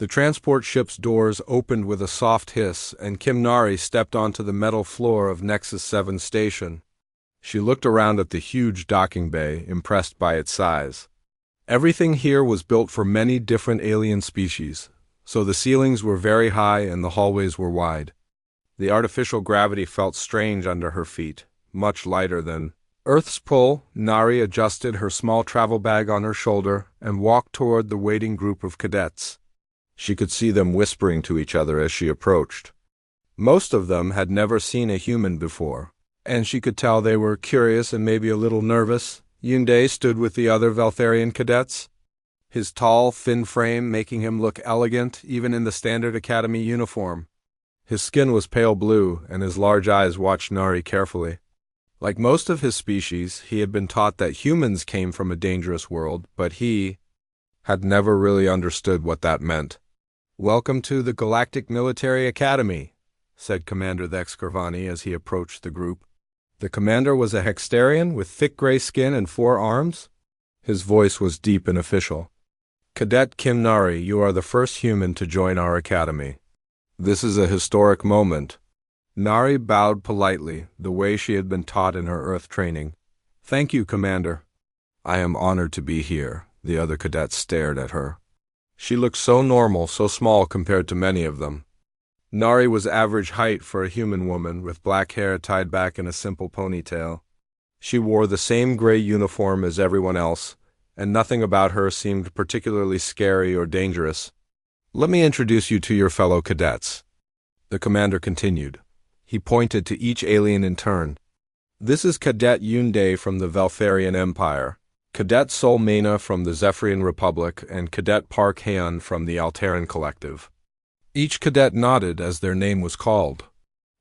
The transport ship's doors opened with a soft hiss, and Kimnari stepped onto the metal floor of Nexus 7 station. She looked around at the huge docking bay, impressed by its size. Everything here was built for many different alien species, so the ceilings were very high and the hallways were wide. The artificial gravity felt strange under her feet, much lighter than Earth's pull. Nari adjusted her small travel bag on her shoulder and walked toward the waiting group of cadets. She could see them whispering to each other as she approached. Most of them had never seen a human before, and she could tell they were curious and maybe a little nervous. Yunde stood with the other Veltharian cadets, his tall, thin frame making him look elegant even in the standard academy uniform. His skin was pale blue, and his large eyes watched Nari carefully. Like most of his species, he had been taught that humans came from a dangerous world, but he had never really understood what that meant. "Welcome to the Galactic Military Academy," said Commander Thex Corvani as he approached the group. The commander was a Hextarian with thick gray skin and 4 arms. His voice was deep and official. "Cadet Kimnari, you are the first human to join our academy. This is a historic moment." Nari bowed politely, the way she had been taught in her Earth training. "Thank you, Commander." "I am honored to be here." The other cadets stared at her. She looked so normal, so small compared to many of them. Nari was average height for a human woman, with black hair tied back in a simple ponytail. She wore the same gray uniform as everyone else, and nothing about her seemed particularly scary or dangerous. "Let me introduce you to your fellow cadets," the commander continued. He pointed to each alien in turn. "This is Cadet Yunde from the Veltharian Empire, Cadet Sol Mena from the Zephyrian Republic, and Cadet Park Haeun from the Alteran Collective." Each cadet nodded as their name was called.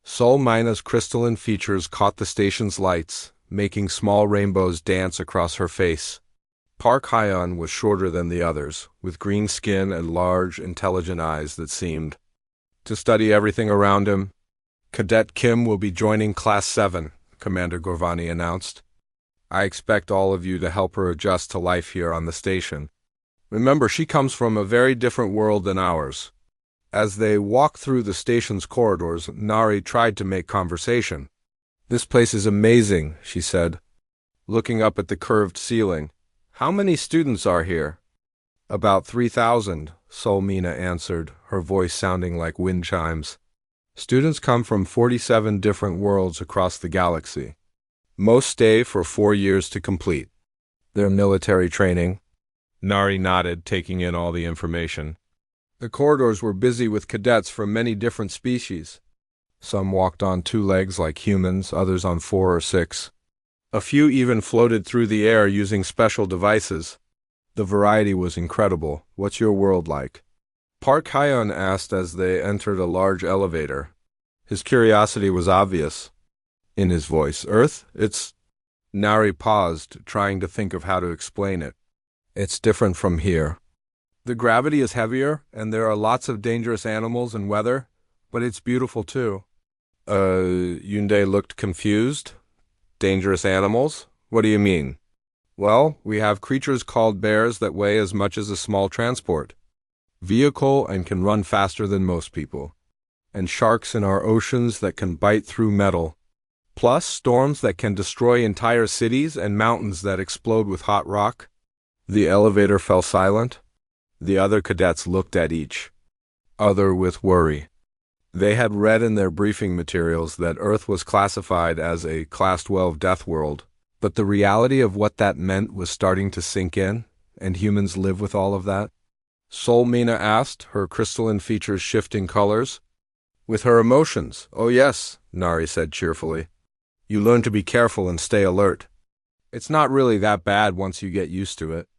Sol Mena's crystalline features caught the station's lights, making small rainbows dance across her face. Park Haeun was shorter than the others, with green skin and large, intelligent eyes that seemed to study everything around him. "Cadet Kim will be joining Class 7, Commander Gorvani announced. "I expect all of you to help her adjust to life here on the station. Remember, she comes from a very different world than ours." As they walked through the station's corridors, Nari tried to make conversation. "This place is amazing," she said, looking up at the curved ceiling. "How many students are here?" "About 3,000, Sol Mena answered, her voice sounding like wind chimes. "Students come from 47 different worlds across the galaxy. Most stay for 4 years to complete their military training." Nari nodded, taking in all the information. The corridors were busy with cadets from many different species. Some walked on 2 legs like humans, others on 4 or 6. A few even floated through the air using special devices. The variety was incredible. "What's your world like?" Park Haeun asked as they entered a large elevator. His curiosity was obvious in his voice. "Earth? It's—" Nari paused, trying to think of how to explain it. "It's different from here. The gravity is heavier, and there are lots of dangerous animals and weather, but it's beautiful too." Yunde looked confused. "Dangerous animals? What do you mean?" "Well, we have creatures called bears that weigh as much as a small transport vehicle and can run faster than most people. And sharks in our oceans that can bite through metal. Plus storms that can destroy entire cities and mountains that explode with hot rock." The elevator fell silent. The other cadets looked at each other with worry. They had read in their briefing materials that Earth was classified as a Class 12 deathworld, but the reality of what that meant was starting to sink in, and humans live with all of that. Sol Mena asked, her crystalline features shifting colors. "With her emotions, oh yes," Nari said cheerfully. "You learn to be careful and stay alert. It's not really that bad once you get used to it."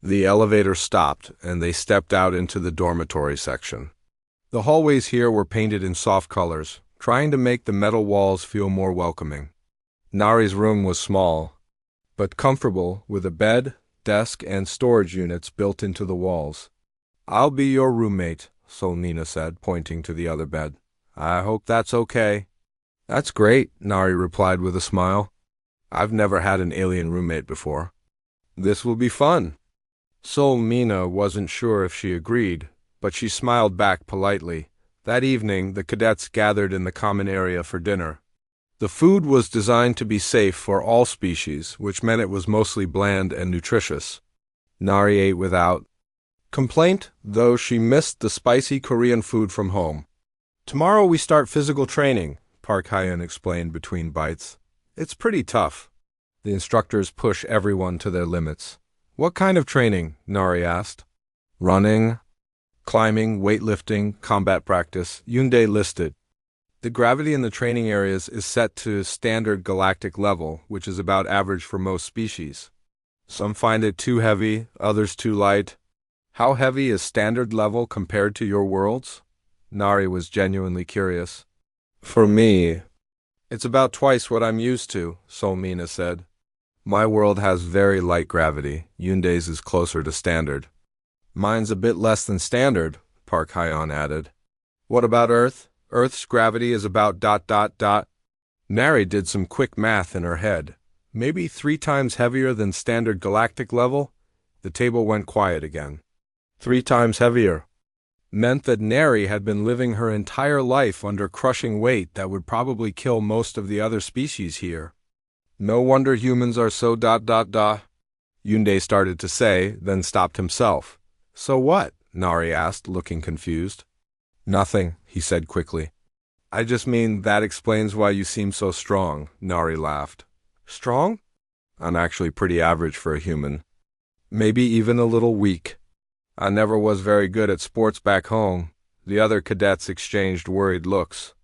The elevator stopped, and they stepped out into the dormitory section. The hallways here were painted in soft colors, trying to make the metal walls feel more welcoming. Nari's room was small, but comfortable, with a bed, desk, and storage units built into the walls. "I'll be your roommate," Sol Mena said, pointing to the other bed. "I hope that's okay." "That's great," Nari replied with a smile. "I've never had an alien roommate before. This will be fun." Sol Mena wasn't sure if she agreed, but she smiled back politely. That evening, the cadets gathered in the common area for dinner. The food was designed to be safe for all species, which meant it was mostly bland and nutritious. Nari ate without complaint, though she missed the spicy Korean food from home. Tomorrow we start physical training, Park Hyun explained between bites. It's pretty tough. The instructors push everyone to their limits. What kind of training? Nari asked. Running, climbing, weightlifting, combat practice, Yoondae listed. The gravity in the training areas is set to standard galactic level, which is about average for most species. Some find it too heavy, others too light. How heavy is standard level compared to your worlds? Nari was genuinely curious. For me, it's about twice what I'm used to, Solmina said. My world has very light gravity. Yoondae's is closer to standard. Mine's a bit less than standard, Park Hyun added. What about Earth? Earth's gravity is about ... Nari did some quick math in her head. Maybe 3 times heavier than standard galactic level? The table went quiet again. 3 times heavier meant that Nari had been living her entire life under crushing weight that would probably kill most of the other species here. No wonder humans are so ... Yoondae started to say, then stopped himself. So what? Nari asked, looking confused. Nothing, he said quickly. I just mean that explains why you seem so strong, Nari laughed. Strong? I'm actually pretty average for a human. Maybe even a little weak. I never was very good at sports back home. The other cadets exchanged worried looks.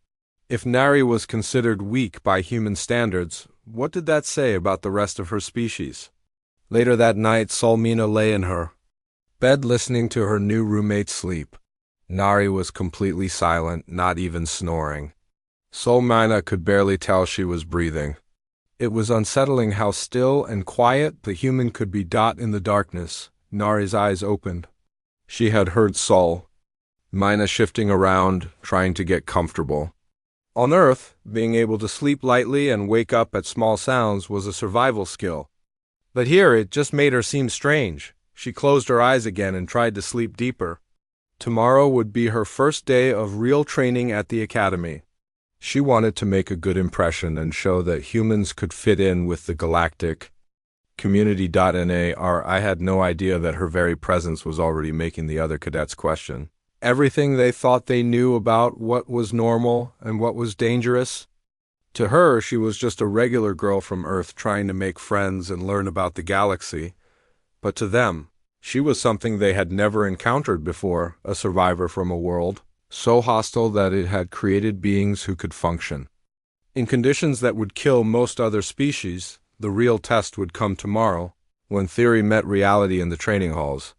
If Nari was considered weak by human standards, what did that say about the rest of her species? Later that night, Solmina lay in her bed listening to her new roommate sleep. Nari was completely silent, not even snoring. Solmina could barely tell she was breathing. It was unsettling how still and quiet the human could be. In the darkness, Nari's eyes opened. She had heard Solmina shifting around, trying to get comfortable. On Earth, being able to sleep lightly and wake up at small sounds was a survival skill. But here it just made her seem strange. She closed her eyes again and tried to sleep deeper. Tomorrow would be her first day of real training at the academy. She wanted to make a good impression and show that humans could fit in with the galactic community. I had no idea that her very presence was already making the other cadets question everything they thought they knew about what was normal and what was dangerous. To her, she was just a regular girl from Earth trying to make friends and learn about the galaxy. But to them, she was something they had never encountered before, a survivor from a world so hostile that it had created beings who could function in conditions that would kill most other species. The real test would come tomorrow, when theory met reality in the training halls.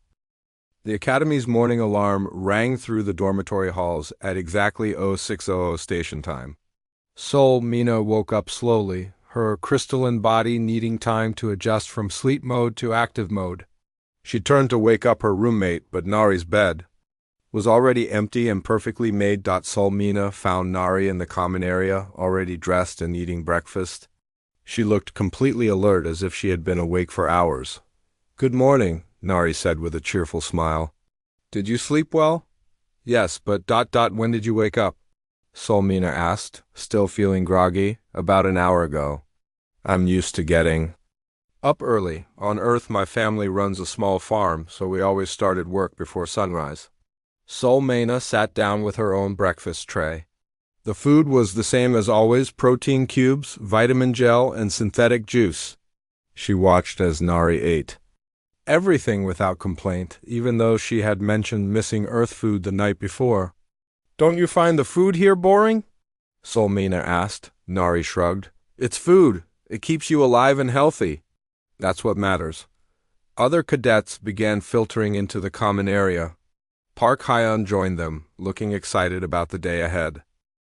The Academy's morning alarm rang through the dormitory halls at exactly 0600 station time. Solmina woke up slowly, her crystalline body needing time to adjust from sleep mode to active mode. She turned to wake up her roommate, but Nari's bed was already empty and perfectly made. Solmina found Nari in the common area, already dressed and eating breakfast. She looked completely alert, as if she had been awake for hours. Good morning, Nari said with a cheerful smile. Did you sleep well? Yes, but ... when did you wake up? Solmina asked, still feeling groggy. About an hour ago. I'm used to getting up early. On Earth, my family runs a small farm, so we always started work before sunrise. Solmina sat down with her own breakfast tray. The food was the same as always: protein cubes, vitamin gel, and synthetic juice. She watched as Nari ate everything without complaint, even though she had mentioned missing Earth food the night before. Don't you find the food here boring? Solmina asked. Nari shrugged. It's food. It keeps you alive and healthy. That's what matters. Other cadets began filtering into the common area. Park Hyun joined them, looking excited about the day ahead.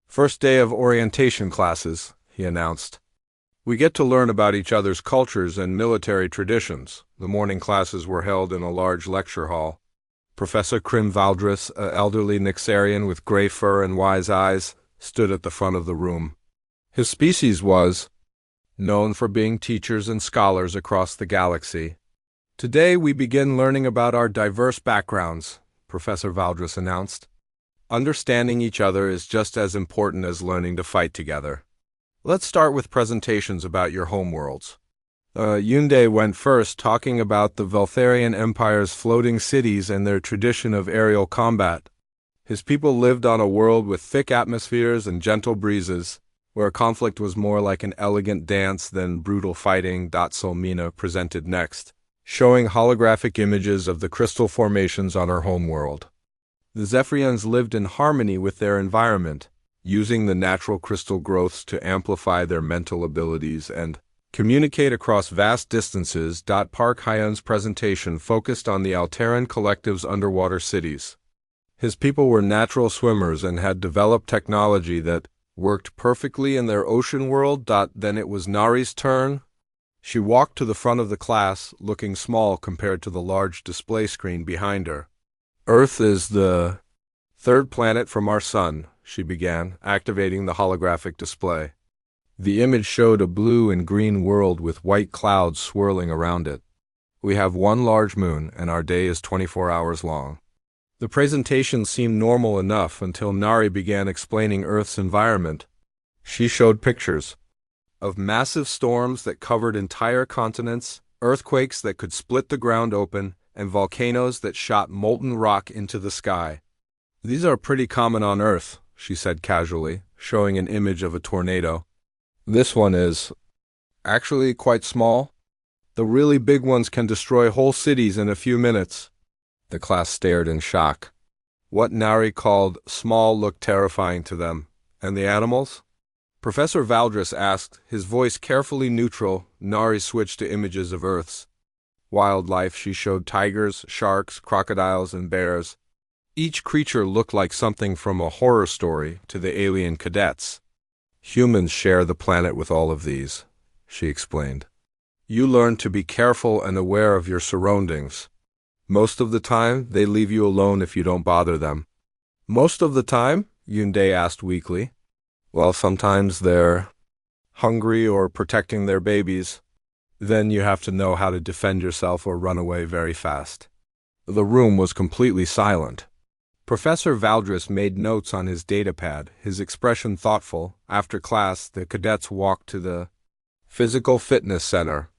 First day of orientation classes, he announced. We get to learn about each other's cultures and military traditions. The morning classes were held in a large lecture hall. Professor Krim Valdris, an elderly Nixarian with gray fur and wise eyes, stood at the front of the room. His species was known for being teachers and scholars across the galaxy. Today we begin learning about our diverse backgrounds. Professor Valdres announced. Understanding each other is just as important as learning to fight together. Let's start with presentations about your homeworlds. Hyundai went first, talking about the Veltharian Empire's floating cities and their tradition of aerial combat. His people lived on a world with thick atmospheres and gentle breezes, where conflict was more like an elegant dance than brutal fighting. Solmina presented next, showing holographic images of the crystal formations on her homeworld. The Zephyrians lived in harmony with their environment, using the natural crystal growths to amplify their mental abilities and communicate across vast distances. Park Hyun's presentation focused on the Alteran Collective's underwater cities. His people were natural swimmers and had developed technology that worked perfectly in their ocean world. Then it was Nari's turn. She walked to the front of the class, looking small compared to the large display screen behind her. Earth is the third planet from our sun, she began, activating the holographic display. The image showed a blue and green world with white clouds swirling around it. We have one large moon, and our day is 24 hours long. The presentation seemed normal enough until Nari began explaining Earth's environment. She showed pictures of massive storms that covered entire continents, earthquakes that could split the ground open, and volcanoes that shot molten rock into the sky. These are pretty common on Earth, she said casually, showing an image of a tornado. This one is actually quite small. The really big ones can destroy whole cities in a few minutes. The class stared in shock. What Nari called small looked terrifying to them. And the animals? Professor Valdres asked, his voice carefully neutral. Nari switched to images of Earth's wildlife. She showed tigers, sharks, crocodiles, and bears. Each creature looked like something from a horror story to the alien cadets. Humans share the planet with all of these, she explained. You learn to be careful and aware of your surroundings. Most of the time, they leave you alone if you don't bother them. Most of the time? Hyundai asked weakly. Well, sometimes they're hungry or protecting their babies. Then you have to know how to defend yourself or run away very fast. The room was completely silent. Professor Valdres made notes on his datapad, his expression thoughtful. After class, the cadets walked to the Physical Fitness Center.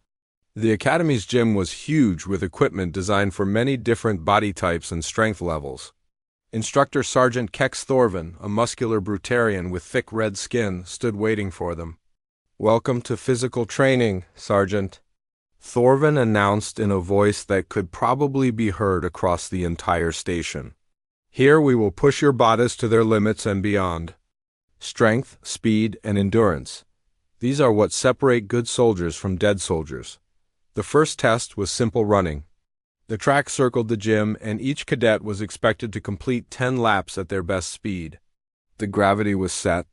The Academy's gym was huge with equipment designed for many different body types and strength levels. Instructor Sergeant Kex Thorvin, a muscular brutarian with thick red skin, stood waiting for them. Welcome to physical training, Sergeant, Thorvin announced in a voice that could probably be heard across the entire station. Here we will push your bodies to their limits and beyond. Strength, speed, and endurance. These are what separate good soldiers from dead soldiers. The first test was simple running. The track circled the gym, and each cadet was expected to complete 10 laps at their best speed. The gravity was set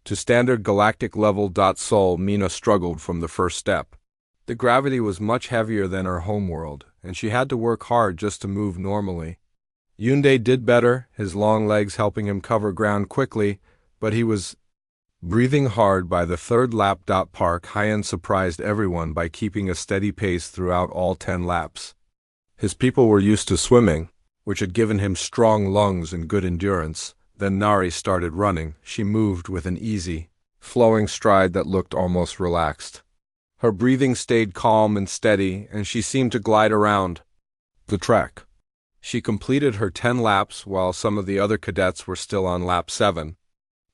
to standard galactic level. Sol Mina struggled from the first step. The gravity was much heavier than her homeworld, and she had to work hard just to move normally. Hyundai did better, his long legs helping him cover ground quickly, but he was breathing hard by the third lap. Park Hyun surprised everyone by keeping a steady pace throughout all 10 laps. His people were used to swimming, which had given him strong lungs and good endurance. Then Nari started running. She moved with an easy, flowing stride that looked almost relaxed. Her breathing stayed calm and steady, and she seemed to glide around the track. She completed her 10 laps while some of the other cadets were still on lap 7.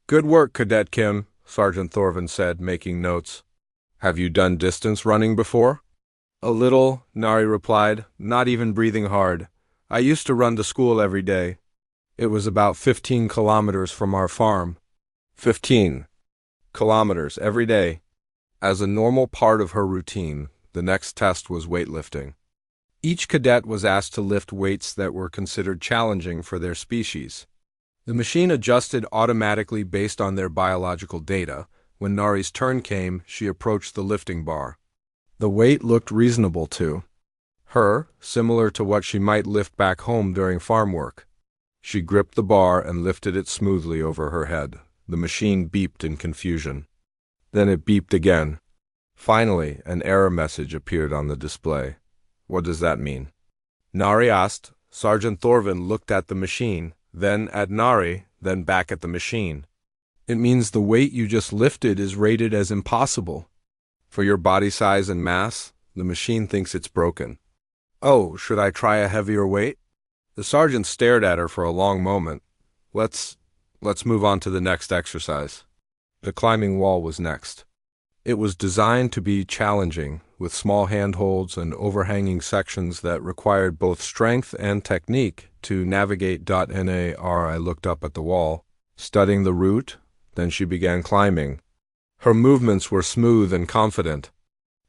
Good work, Cadet Kim, Sergeant Thorvin said, making notes. Have you done distance running before? A little, Nari replied, not even breathing hard. I used to run to school every day. It was about 15 kilometers from our farm. 15 kilometers every day. As a normal part of her routine, the next test was weightlifting. Each cadet was asked to lift weights that were considered challenging for their species. The machine adjusted automatically based on their biological data. When Nari's turn came, she approached the lifting bar. The weight looked reasonable to her, similar to what she might lift back home during farm work. She gripped the bar and lifted it smoothly over her head. The machine beeped in confusion. Then it beeped again. Finally, an error message appeared on the display. What does that mean? Nari asked, Sergeant Thorvin looked at the machine, then at Nari, then back at the machine. It means the weight you just lifted is rated as impossible. For your body size and mass, the machine thinks it's broken. Oh, should I try a heavier weight? The sergeant stared at her for a long moment. Let's move on to the next exercise. The climbing wall was next. It was designed to be challenging, with small handholds and overhanging sections that required both strength and technique to navigate. Nari looked up at the wall, studying the route, then she began climbing. Her movements were smooth and confident,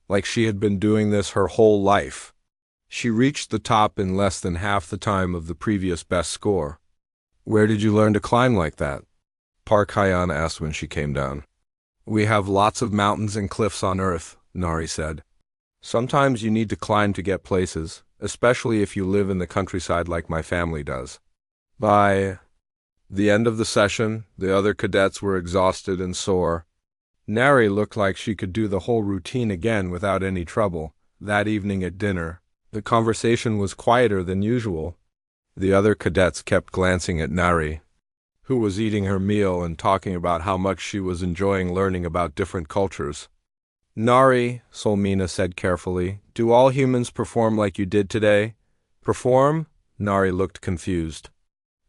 like she had been doing this her whole life. She reached the top in less than half the time of the previous best score. Where did you learn to climb like that? Park Hyan asked when she came down. We have lots of mountains and cliffs on Earth, Nari said. Sometimes you need to climb to get places, especially if you live in the countryside like my family does. By the end of the session, the other cadets were exhausted and sore. Nari looked like she could do the whole routine again without any trouble. That evening at dinner, the conversation was quieter than usual. The other cadets kept glancing at Nari, who was eating her meal and talking about how much she was enjoying learning about different cultures. Nari, Solmina said carefully, do all humans perform like you did today? Perform? Nari looked confused.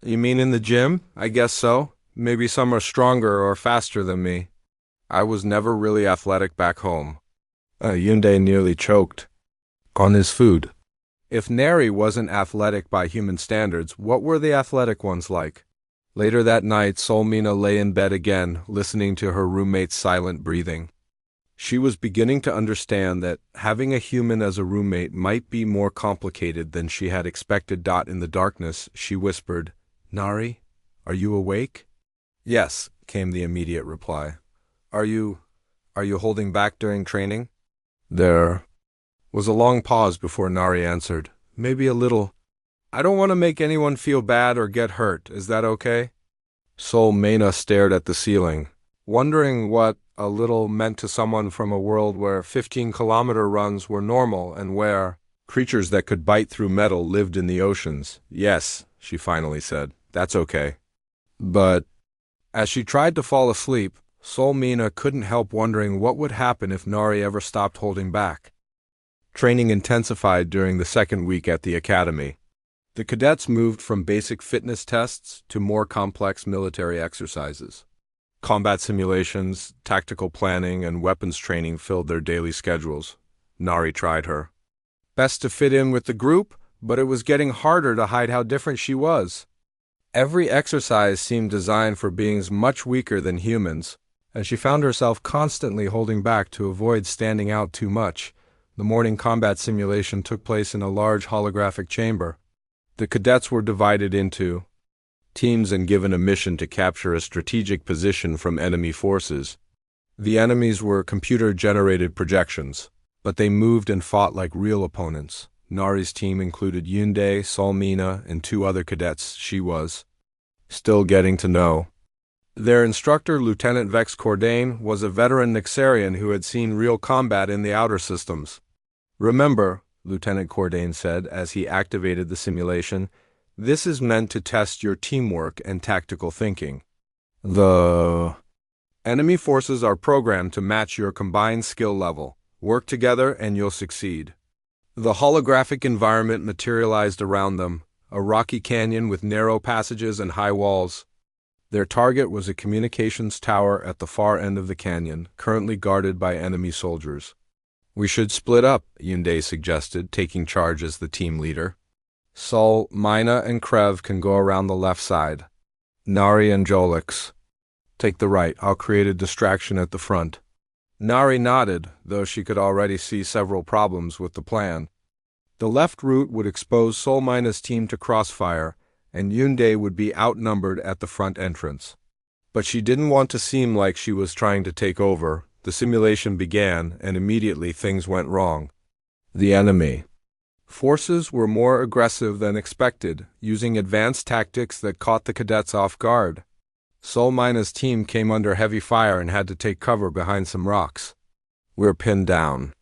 You mean in the gym? I guess so. Maybe some are stronger or faster than me. I was never really athletic back home. Yunde nearly choked on his food. If Nari wasn't athletic by human standards, what were the athletic ones like? Later that night, Solmina lay in bed again, listening to her roommate's silent breathing. She was beginning to understand that having a human as a roommate might be more complicated than she had expected. In the darkness, she whispered, Nari, are you awake? Yes, came the immediate reply. Are you holding back during training? There was a long pause before Nari answered, maybe a little. I don't want to make anyone feel bad or get hurt. Is that okay? Solmina stared at the ceiling, wondering what a little meant to someone from a world where 15-kilometer runs were normal and where creatures that could bite through metal lived in the oceans. Yes, she finally said, that's okay. But as she tried to fall asleep, Solmina couldn't help wondering what would happen if Nari ever stopped holding back. Training intensified during the second week at the academy. The cadets moved from basic fitness tests to more complex military exercises. Combat simulations, tactical planning, and weapons training filled their daily schedules. Nari tried her best to fit in with the group, but it was getting harder to hide how different she was. Every exercise seemed designed for beings much weaker than humans, and she found herself constantly holding back to avoid standing out too much. The morning combat simulation took place in a large holographic chamber. The cadets were divided into teams and given a mission to capture a strategic position from enemy forces. The enemies were computer-generated projections, but they moved and fought like real opponents. Nari's team included Yunde, Solmina, and 2 other cadets she was still getting to know. Their instructor, Lieutenant Vex Cordain, was a veteran Nixarian who had seen real combat in the outer systems. Remember, Lieutenant Cordain said as he activated the simulation, this is meant to test your teamwork and tactical thinking. The enemy forces are programmed to match your combined skill level. Work together and you'll succeed. The holographic environment materialized around them, a rocky canyon with narrow passages and high walls. Their target was a communications tower at the far end of the canyon, currently guarded by enemy soldiers. We should split up, Yunde suggested, taking charge as the team leader. Sol, Mina, and Krev can go around the left side. Nari and Jolix take the right. I'll create a distraction at the front. Nari nodded, though she could already see several problems with the plan. The left route would expose Sol Mina's team to crossfire, and Yunde would be outnumbered at the front entrance. But she didn't want to seem like she was trying to take over. The simulation began, and immediately things went wrong. The enemy forces were more aggressive than expected, using advanced tactics that caught the cadets off guard. Sol Mina's team came under heavy fire and had to take cover behind some rocks. We're pinned down.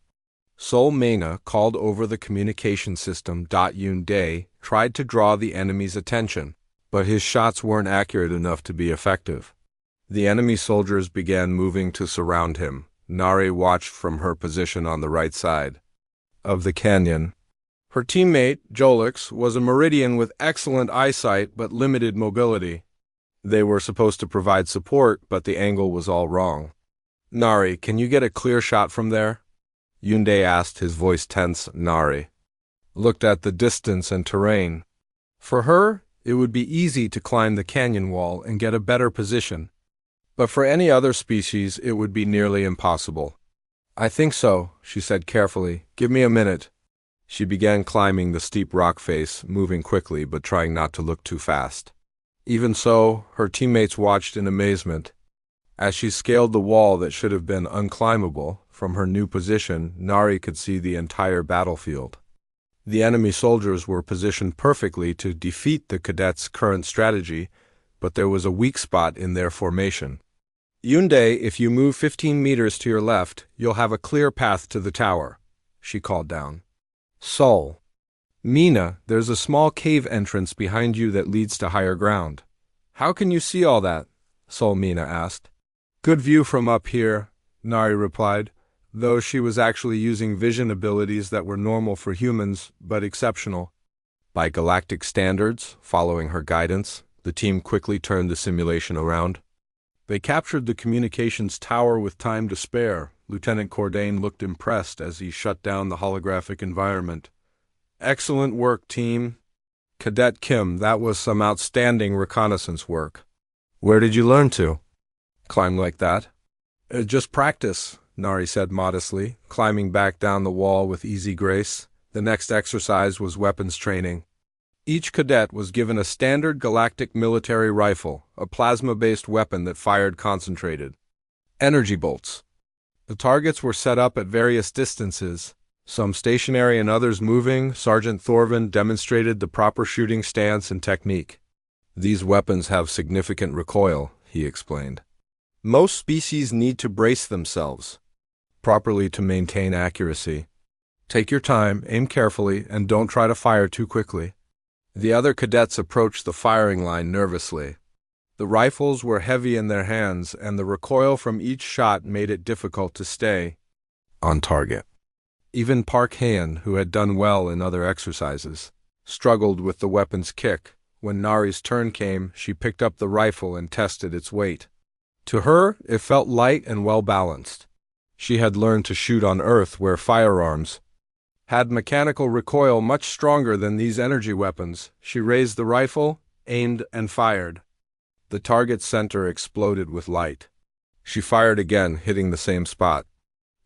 Sol Mena called over the communication system. Yunde tried to draw the enemy's attention, but his shots weren't accurate enough to be effective. The enemy soldiers began moving to surround him. Nari watched from her position on the right side of the canyon. Her teammate, Jolix, was a Meridian with excellent eyesight but limited mobility. They were supposed to provide support, but the angle was all wrong. "Nari, can you get a clear shot from there?" Yunde asked, his voice tense. Nari looked at the distance and terrain. For her, it would be easy to climb the canyon wall and get a better position. But for any other species, it would be nearly impossible. "I think so," she said carefully. "Give me a minute." She began climbing the steep rock face, moving quickly but trying not to look too fast. Even so, her teammates watched in amazement. As she scaled the wall that should have been unclimbable, from her new position, Nari could see the entire battlefield. The enemy soldiers were positioned perfectly to defeat the cadets' current strategy, but there was a weak spot in their formation. "Yunde, if you move 15 meters to your left, you'll have a clear path to the tower," she called down. "Sol. Mina, there's a small cave entrance behind you that leads to higher ground." "How can you see all that?" Sol Mina asked. "Good view from up here," Nari replied, though she was actually using vision abilities that were normal for humans, but exceptional. By galactic standards, following her guidance, the team quickly turned the simulation around. They captured the communications tower with time to spare. Lieutenant Cordain looked impressed as he shut down the holographic environment. "Excellent work, team." "Cadet Kim, that was some outstanding reconnaissance work." "Where did you learn to climb like that?" Just practice," Nari said modestly, climbing back down the wall with easy grace. The next exercise was weapons training. Each cadet was given a standard galactic military rifle, a plasma-based weapon that fired concentrated energy bolts. The targets were set up at various distances, some stationary and others moving. Sergeant Thorvin demonstrated the proper shooting stance and technique. "These weapons have significant recoil," he explained. "Most species need to brace themselves properly to maintain accuracy. Take your time, aim carefully, and don't try to fire too quickly." The other cadets approached the firing line nervously. The rifles were heavy in their hands, and the recoil from each shot made it difficult to stay on target. Even Park Hayan, who had done well in other exercises, struggled with the weapon's kick. When Nari's turn came, she picked up the rifle and tested its weight. To her, it felt light and well-balanced. She had learned to shoot on Earth, where firearms had mechanical recoil much stronger than these energy weapons. She raised the rifle, aimed, and fired. The target's center exploded with light. She fired again, hitting the same spot.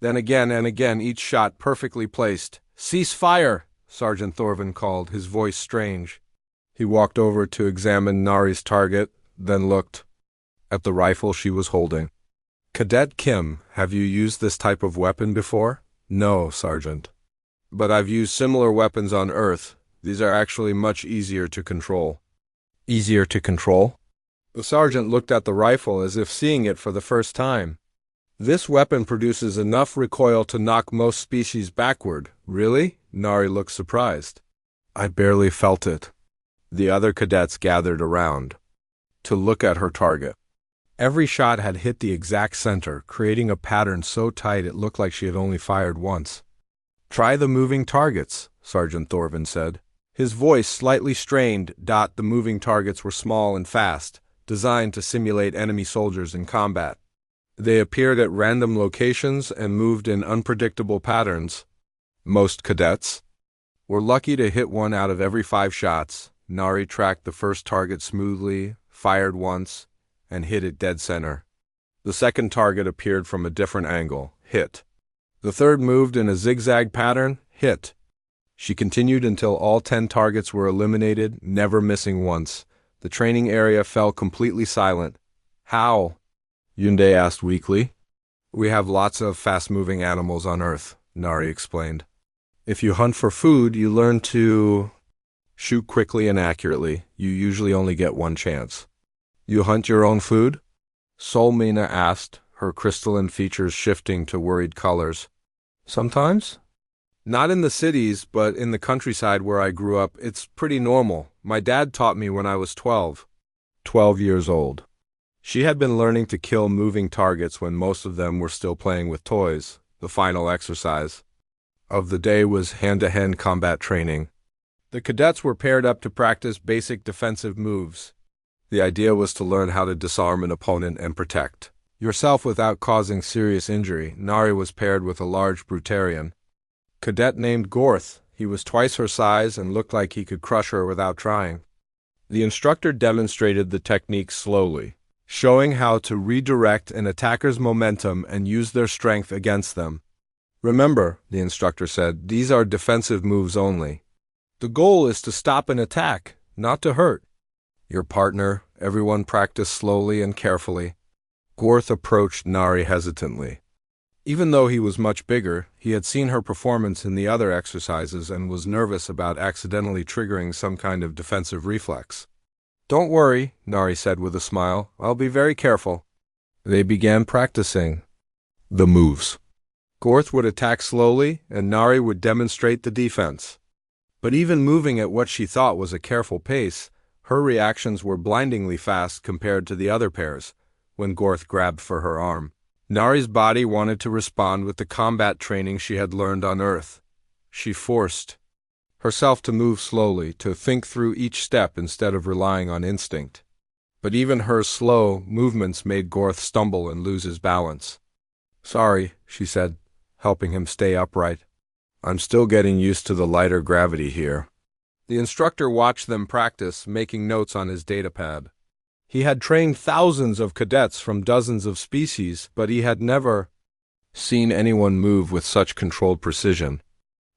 Then again and again, each shot perfectly placed. "Cease fire!" Sergeant Thorvin called, his voice strange. He walked over to examine Nari's target, then looked at the rifle she was holding. "Cadet Kim, have you used this type of weapon before?" "No, Sergeant. But I've used similar weapons on Earth. These are actually much easier to control." "Easier to control?" The sergeant looked at the rifle as if seeing it for the first time. "This weapon produces enough recoil to knock most species backward." "Really?" Nari looked surprised. "I barely felt it." The other cadets gathered around to look at her target. Every shot had hit the exact center, creating a pattern so tight it looked like she had only fired once. "Try the moving targets," Sergeant Thorvin said. His voice slightly strained. The moving targets were small and fast, designed to simulate enemy soldiers in combat. They appeared at random locations and moved in unpredictable patterns. Most cadets were lucky to hit one out of every 5 shots. Nari tracked the first target smoothly, fired once, and hit it dead center. The second target appeared from a different angle, hit. The third moved in a zigzag pattern, hit. She continued until all 10 targets were eliminated, never missing once. The training area fell completely silent. "How?" Yunde asked weakly. "We have lots of fast-moving animals on Earth," Nari explained. "If you hunt for food, you learn to shoot quickly and accurately. You usually only get one chance." "You hunt your own food?" Sol Mina asked, her crystalline features shifting to worried colors. "Sometimes. Not in the cities, but in the countryside where I grew up, it's pretty normal. My dad taught me when I was 12. 12 years old. She had been learning to kill moving targets when most of them were still playing with toys. The final exercise of the day was hand-to-hand combat training. The cadets were paired up to practice basic defensive moves. The idea was to learn how to disarm an opponent and protect yourself without causing serious injury. Nari was paired with a large Brutarian cadet named Gorth. He was twice her size and looked like he could crush her without trying. The instructor demonstrated the technique slowly, showing how to redirect an attacker's momentum and use their strength against them. Remember, the instructor said, these are defensive moves only. The goal is to stop an attack, not to hurt your partner. Everyone practiced slowly and carefully. Gorth approached Nari hesitantly. Even though he was much bigger, he had seen her performance in the other exercises and was nervous about accidentally triggering some kind of defensive reflex. Don't worry, Nari said with a smile. I'll be very careful. They began practicing the moves. Gorth would attack slowly, and Nari would demonstrate the defense. But even moving at what she thought was a careful pace, her reactions were blindingly fast compared to the other pairs. When Gorth grabbed for her arm, Nari's body wanted to respond with the combat training she had learned on Earth. She forced herself to move slowly, to think through each step instead of relying on instinct. But even her slow movements made Gorth stumble and lose his balance. Sorry, she said, helping him stay upright. I'm still getting used to the lighter gravity here. The instructor watched them practice, making notes on his datapad. He had trained thousands of cadets from dozens of species, but he had never seen anyone move with such controlled precision.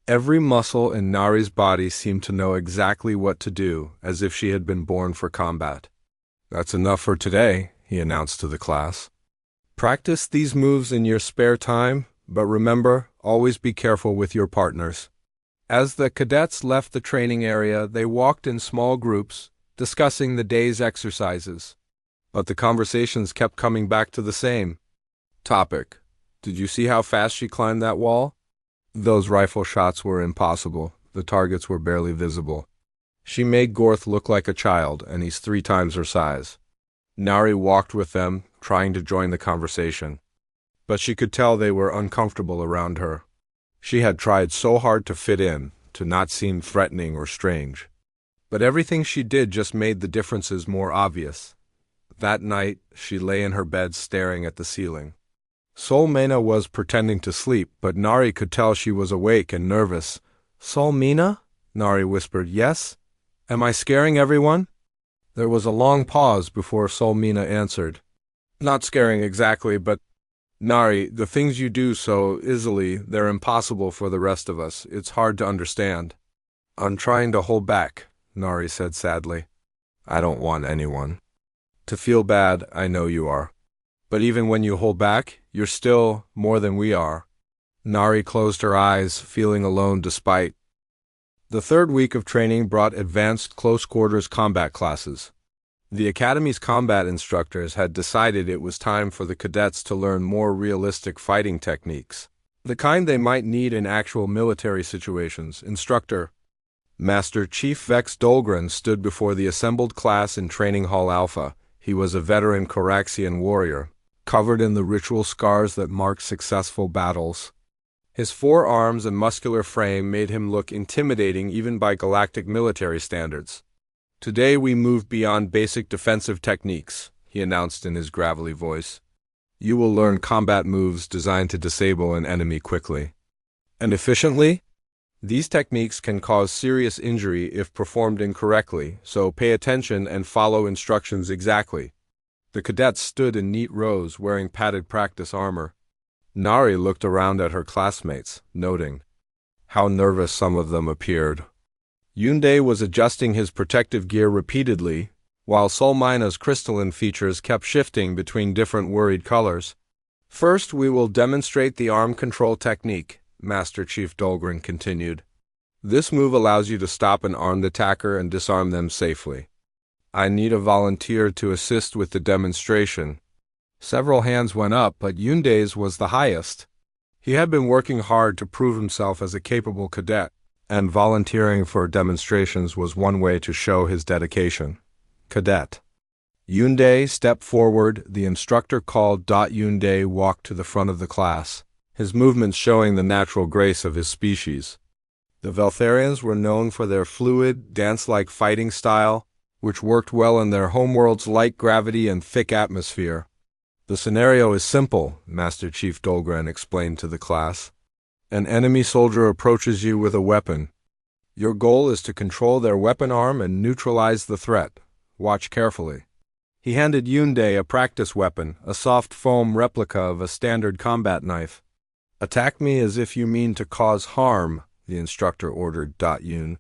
Every muscle in Nari's body seemed to know exactly what to do, as if she had been born for combat. That's enough for today, he announced to the class. Practice these moves in your spare time, but remember, always be careful with your partners. As the cadets left the training area, they walked in small groups, discussing the day's exercises. But the conversations kept coming back to the same topic. Did you see how fast she climbed that wall? Those rifle shots were impossible. The targets were barely visible. She made Gorth look like a child, and he's 3 times her size. Nari walked with them, trying to join the conversation. But she could tell they were uncomfortable around her. She had tried so hard to fit in, to not seem threatening or strange. But everything she did just made the differences more obvious. That night, she lay in her bed staring at the ceiling. Solmena was pretending to sleep, but Nari could tell she was awake and nervous. Solmena? Nari whispered. Yes? Am I scaring everyone? There was a long pause before Solmena answered. Not scaring exactly, but Nari, the things you do so easily, they're impossible for the rest of us. It's hard to understand. I'm trying to hold back, Nari said sadly. I don't want anyone to feel bad. I know you are. But even when you hold back, you're still more than we are. Nari closed her eyes, feeling alone despite. The 3rd week of training brought advanced close-quarters combat classes. The Academy's combat instructors had decided it was time for the cadets to learn more realistic fighting techniques, the kind they might need in actual military situations. Instructor Master Chief Vex Dolgren stood before the assembled class in Training Hall Alpha. He was a veteran Coraxian warrior, covered in the ritual scars that marked successful battles. His 4 arms and muscular frame made him look intimidating even by galactic military standards. Today we move beyond basic defensive techniques, he announced in his gravelly voice. You will learn combat moves designed to disable an enemy quickly and efficiently. These techniques can cause serious injury if performed incorrectly, so pay attention and follow instructions exactly. The cadets stood in neat rows wearing padded practice armor. Nari looked around at her classmates, noting how nervous some of them appeared. Yunde was adjusting his protective gear repeatedly, while Solmina's crystalline features kept shifting between different worried colors. First, we will demonstrate the arm control technique, Master Chief Dolgren continued. This move allows you to stop an armed attacker and disarm them safely. I need a volunteer to assist with the demonstration. Several hands went up, but Yunde's was the highest. He had been working hard to prove himself as a capable cadet, and volunteering for demonstrations was one way to show his dedication. Cadet. Yoondae stepped forward. The instructor called. Yoondae walked to the front of the class, his movements showing the natural grace of his species. The Veltharians were known for their fluid, dance-like fighting style, which worked well in their homeworld's light gravity and thick atmosphere. The scenario is simple, Master Chief Dolgren explained to the class. An enemy soldier approaches you with a weapon. Your goal is to control their weapon arm and neutralize the threat. Watch carefully. He handed Yoondae a practice weapon, a soft foam replica of a standard combat knife. Attack me as if you mean to cause harm, the instructor ordered. Yoon.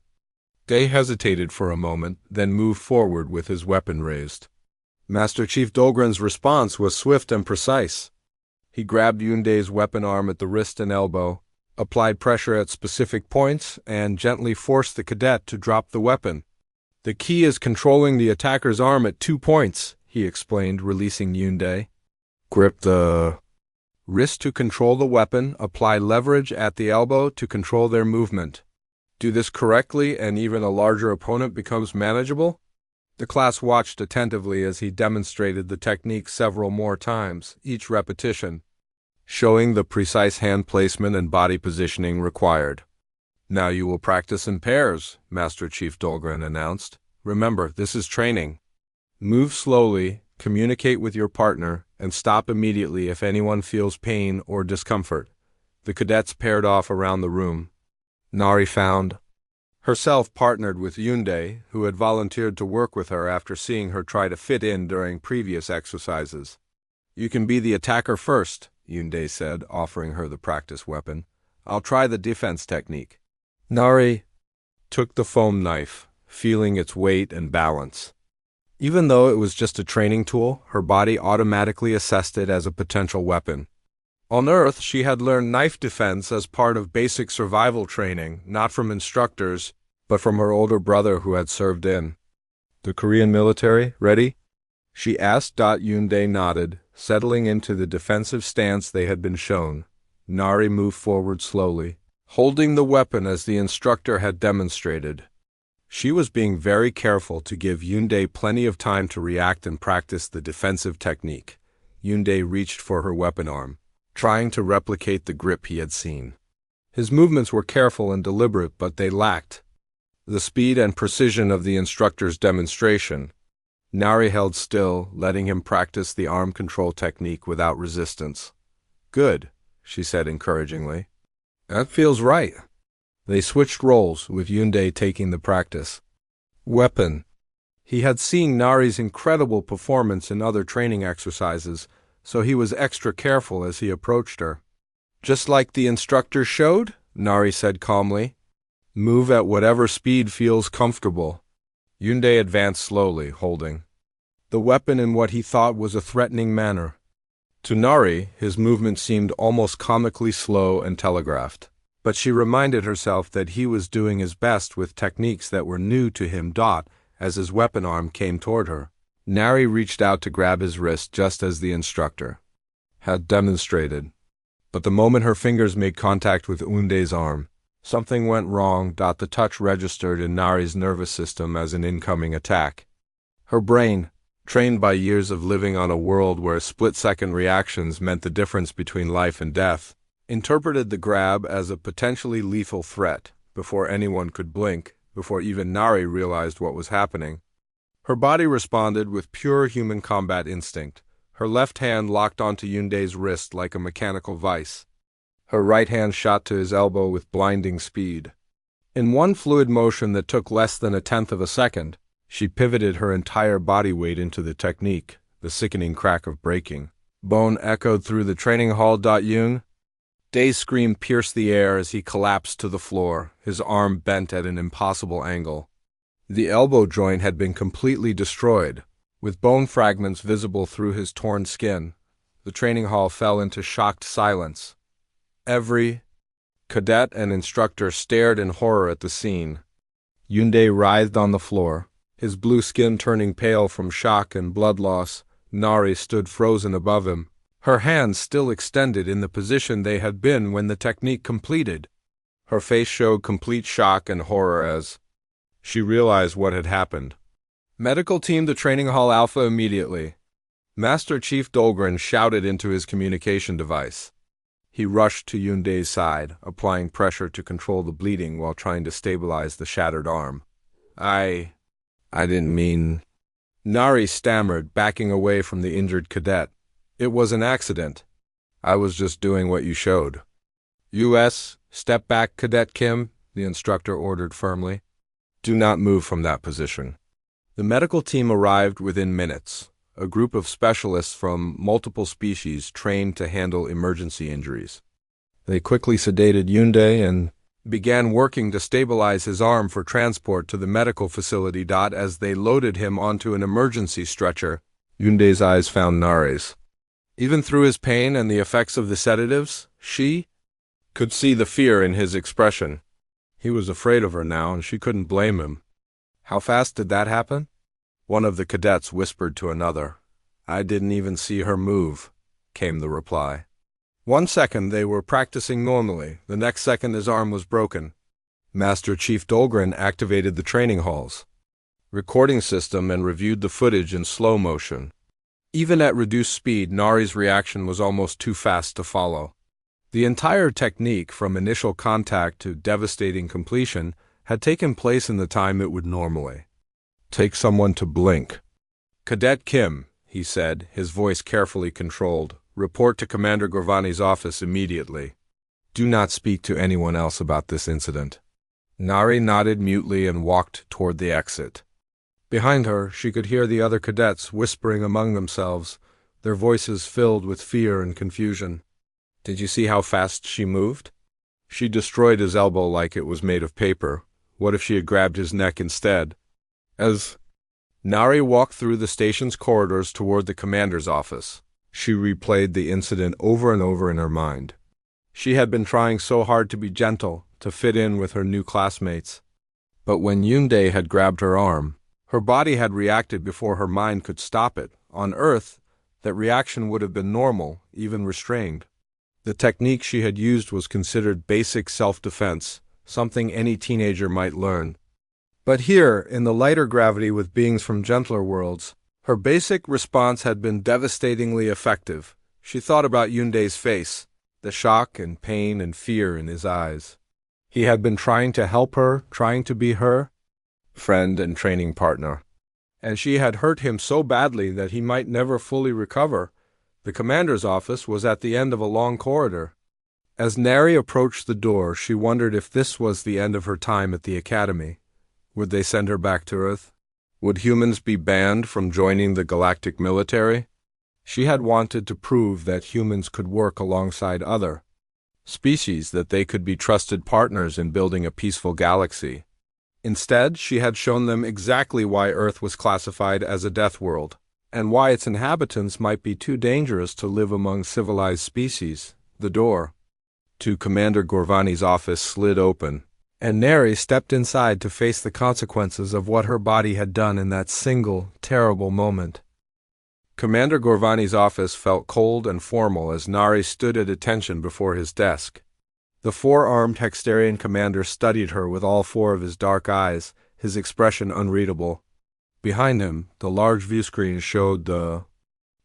Day hesitated for a moment, then moved forward with his weapon raised. Master Chief Dolgren's response was swift and precise. He grabbed Yoondae's weapon arm at the wrist and elbow, applied pressure at specific points, and gently forced the cadet to drop the weapon. The key is controlling the attacker's arm at 2 points, he explained, releasing Yoondae. Grip the wrist to control the weapon, apply leverage at the elbow to control their movement. Do this correctly and even a larger opponent becomes manageable? The class watched attentively as he demonstrated the technique several more times, each repetition showing the precise hand placement and body positioning required. Now you will practice in pairs, Master Chief Dolgren announced. Remember, this is training. Move slowly, communicate with your partner, and stop immediately if anyone feels pain or discomfort. The cadets paired off around the room. Nari found herself partnered with Yoondae, who had volunteered to work with her after seeing her try to fit in during previous exercises. You can be the attacker first, Yoondae said, offering her the practice weapon. I'll try the defense technique. Nari took the foam knife, feeling its weight and balance. Even though it was just a training tool, her body automatically assessed it as a potential weapon. On Earth, she had learned knife defense as part of basic survival training, not from instructors, but from her older brother who had served in the Korean military. Ready? She asked. Yoondae nodded, settling into the defensive stance they had been shown. Nari moved forward slowly, holding the weapon as the instructor had demonstrated. She was being very careful to give Yoondae plenty of time to react and practice the defensive technique. Yoondae reached for her weapon arm, trying to replicate the grip he had seen. His movements were careful and deliberate, but they lacked the speed and precision of the instructor's demonstration. Nari held still, letting him practice the arm control technique without resistance. Good, she said encouragingly. That feels right. They switched roles, with Yoondae taking the practice weapon. He had seen Nari's incredible performance in other training exercises, so he was extra careful as he approached her. Just like the instructor showed, Nari said calmly. Move at whatever speed feels comfortable. Yoondae advanced slowly, holding the weapon in what he thought was a threatening manner. To Nari, his movement seemed almost comically slow and telegraphed, but she reminded herself that he was doing his best with techniques that were new to him. As his weapon arm came toward her, Nari reached out to grab his wrist just as the instructor had demonstrated. But the moment her fingers made contact with Yoondae's arm, something went wrong. The touch registered in Nari's nervous system as an incoming attack. Her brain, trained by years of living on a world where split-second reactions meant the difference between life and death, interpreted the grab as a potentially lethal threat before anyone could blink, before even Nari realized what was happening. Her body responded with pure human combat instinct. Her left hand locked onto Yoondae's wrist like a mechanical vice. Her right hand shot to his elbow with blinding speed. In one fluid motion that took less than 1/10 of a second, she pivoted her entire body weight into the technique. The sickening crack of breaking bone echoed through the training hall. Yoon Dae's scream pierced the air as he collapsed to the floor, his arm bent at an impossible angle. The elbow joint had been completely destroyed, with bone fragments visible through his torn skin. The training hall fell into shocked silence. Every cadet and instructor stared in horror at the scene. Yoondae writhed on the floor, his blue skin turning pale from shock and blood loss. Nari stood frozen above him, her hands still extended in the position they had been when the technique completed. Her face showed complete shock and horror as she realized what had happened. Medical team to Training Hall Alpha immediately. Master Chief Dolgren shouted into his communication device. He rushed to Yunde's side, applying pressure to control the bleeding while trying to stabilize the shattered arm. I didn't mean... Nari stammered, backing away from the injured cadet. It was an accident. I was just doing what you showed. U.S., step back, Cadet Kim, the instructor ordered firmly. Do not move from that position. The medical team arrived within minutes, a group of specialists from multiple species trained to handle emergency injuries. They quickly sedated Yunde and began working to stabilize his arm for transport to the medical facility. As they loaded him onto an emergency stretcher, Yunde's eyes found Nari's. Even through his pain and the effects of the sedatives, she could see the fear in his expression. He was afraid of her now, and she couldn't blame him. How fast did that happen? One of the cadets whispered to another. I didn't even see her move, came the reply. 1 second they were practicing normally. The next second his arm was broken. Master Chief Dolgren activated the training hall's recording system and reviewed the footage in slow motion. Even at reduced speed, Nari's reaction was almost too fast to follow. The entire technique, from initial contact to devastating completion, had taken place in the time it would normally take someone to blink. Cadet Kim, he said, his voice carefully controlled, report to Commander Gorvani's office immediately. Do not speak to anyone else about this incident. Nari nodded mutely and walked toward the exit. Behind her, she could hear the other cadets whispering among themselves, their voices filled with fear and confusion. Did you see how fast she moved? She destroyed his elbow like it was made of paper. What if she had grabbed his neck instead? As Nari walked through the station's corridors toward the commander's office, she replayed the incident over and over in her mind. She had been trying so hard to be gentle, to fit in with her new classmates. But when Yunde had grabbed her arm, her body had reacted before her mind could stop it. On Earth, that reaction would have been normal, even restrained. The technique she had used was considered basic self-defense, something any teenager might learn. But here, in the lighter gravity with beings from gentler worlds, her basic response had been devastatingly effective. She thought about Yunde's face, the shock and pain and fear in his eyes. He had been trying to help her, trying to be her friend and training partner. And she had hurt him so badly that he might never fully recover. The commander's office was at the end of a long corridor. As Nari approached the door, she wondered if this was the end of her time at the academy. Would they send her back to Earth? Would humans be banned from joining the galactic military? She had wanted to prove that humans could work alongside other species, that they could be trusted partners in building a peaceful galaxy. Instead, she had shown them exactly why Earth was classified as a death world, and why its inhabitants might be too dangerous to live among civilized species. The door to Commander Gorvani's office slid open, and Nari stepped inside to face the consequences of what her body had done in that single, terrible moment. Commander Gorvani's office felt cold and formal as Nari stood at attention before his desk. The four-armed Hexterian commander studied her with all four of his dark eyes, his expression unreadable. Behind him, the large viewscreen showed the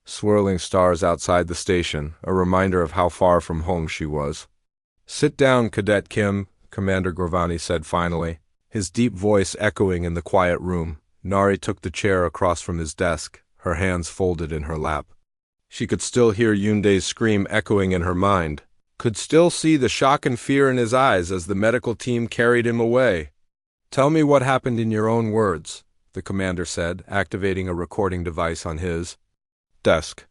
swirling stars outside the station, a reminder of how far from home she was. Sit down, Cadet Kim, Commander Gorvani said finally, his deep voice echoing in the quiet room. Nari took the chair across from his desk, her hands folded in her lap. She could still hear Yunde's scream echoing in her mind, could still see the shock and fear in his eyes as the medical team carried him away. Tell me what happened in your own words, the commander said, activating a recording device on his desk.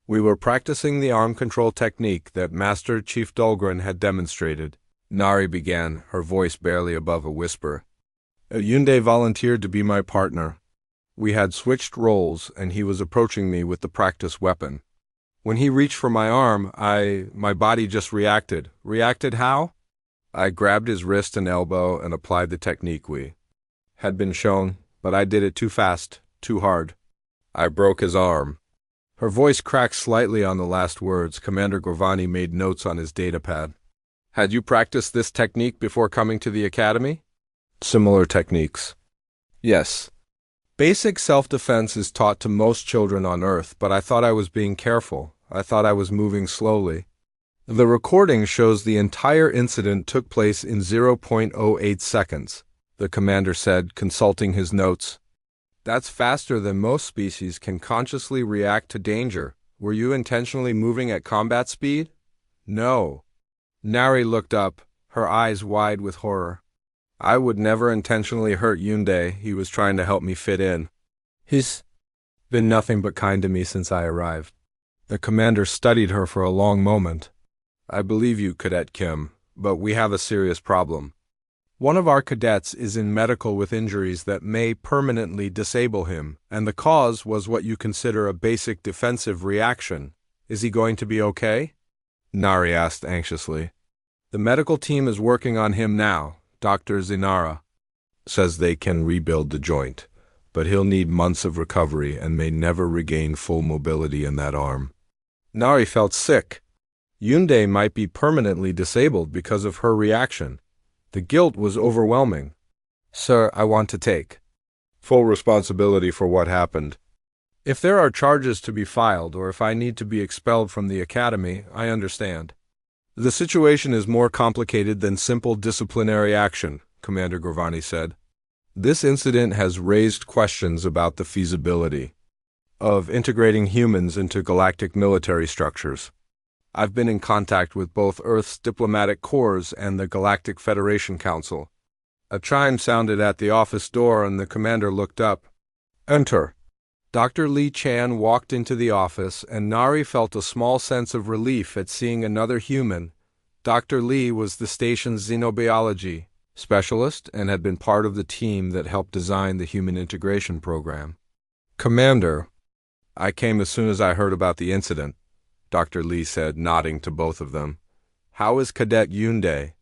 We were practicing the arm control technique that Master Chief Dolgren had demonstrated. Nari began, her voice barely above a whisper. Yunde volunteered to be my partner. We had switched roles, and he was approaching me with the practice weapon. When he reached for my arm, my body just reacted. Reacted how? I grabbed his wrist and elbow and applied the technique we had been shown, but I did it too fast, too hard. I broke his arm. Her voice cracked slightly on the last words. Commander Gorvani made notes on his datapad. Had you practiced this technique before coming to the academy? Similar techniques. Yes. Basic self-defense is taught to most children on Earth, but I thought I was being careful. I thought I was moving slowly. The recording shows the entire incident took place in 0.08 seconds, the commander said, consulting his notes. That's faster than most species can consciously react to danger. Were you intentionally moving at combat speed? No. Nari looked up, her eyes wide with horror. I would never intentionally hurt Yunde. He was trying to help me fit in. He's been nothing but kind to me since I arrived. The commander studied her for a long moment. I believe you, Cadet Kim, but we have a serious problem. One of our cadets is in medical with injuries that may permanently disable him, and the cause was what you consider a basic defensive reaction. Is he going to be okay? Nari asked anxiously. The medical team is working on him now. Dr. Zinara says they can rebuild the joint, but he'll need months of recovery and may never regain full mobility in that arm. Nari felt sick. Yunde might be permanently disabled because of her reaction. The guilt was overwhelming. Sir, I want to take full responsibility for what happened. If there are charges to be filed or if I need to be expelled from the academy, I understand. The situation is more complicated than simple disciplinary action, Commander Gorvani said. This incident has raised questions about the feasibility of integrating humans into galactic military structures. I've been in contact with both Earth's diplomatic corps and the Galactic Federation Council. A chime sounded at the office door and the commander looked up. Enter. Dr. Li Chan walked into the office and Nari felt a small sense of relief at seeing another human. Dr. Li was the station's xenobiology specialist and had been part of the team that helped design the human integration program. Commander, I came as soon as I heard about the incident, Dr. Li said, nodding to both of them. How is Cadet Yunde?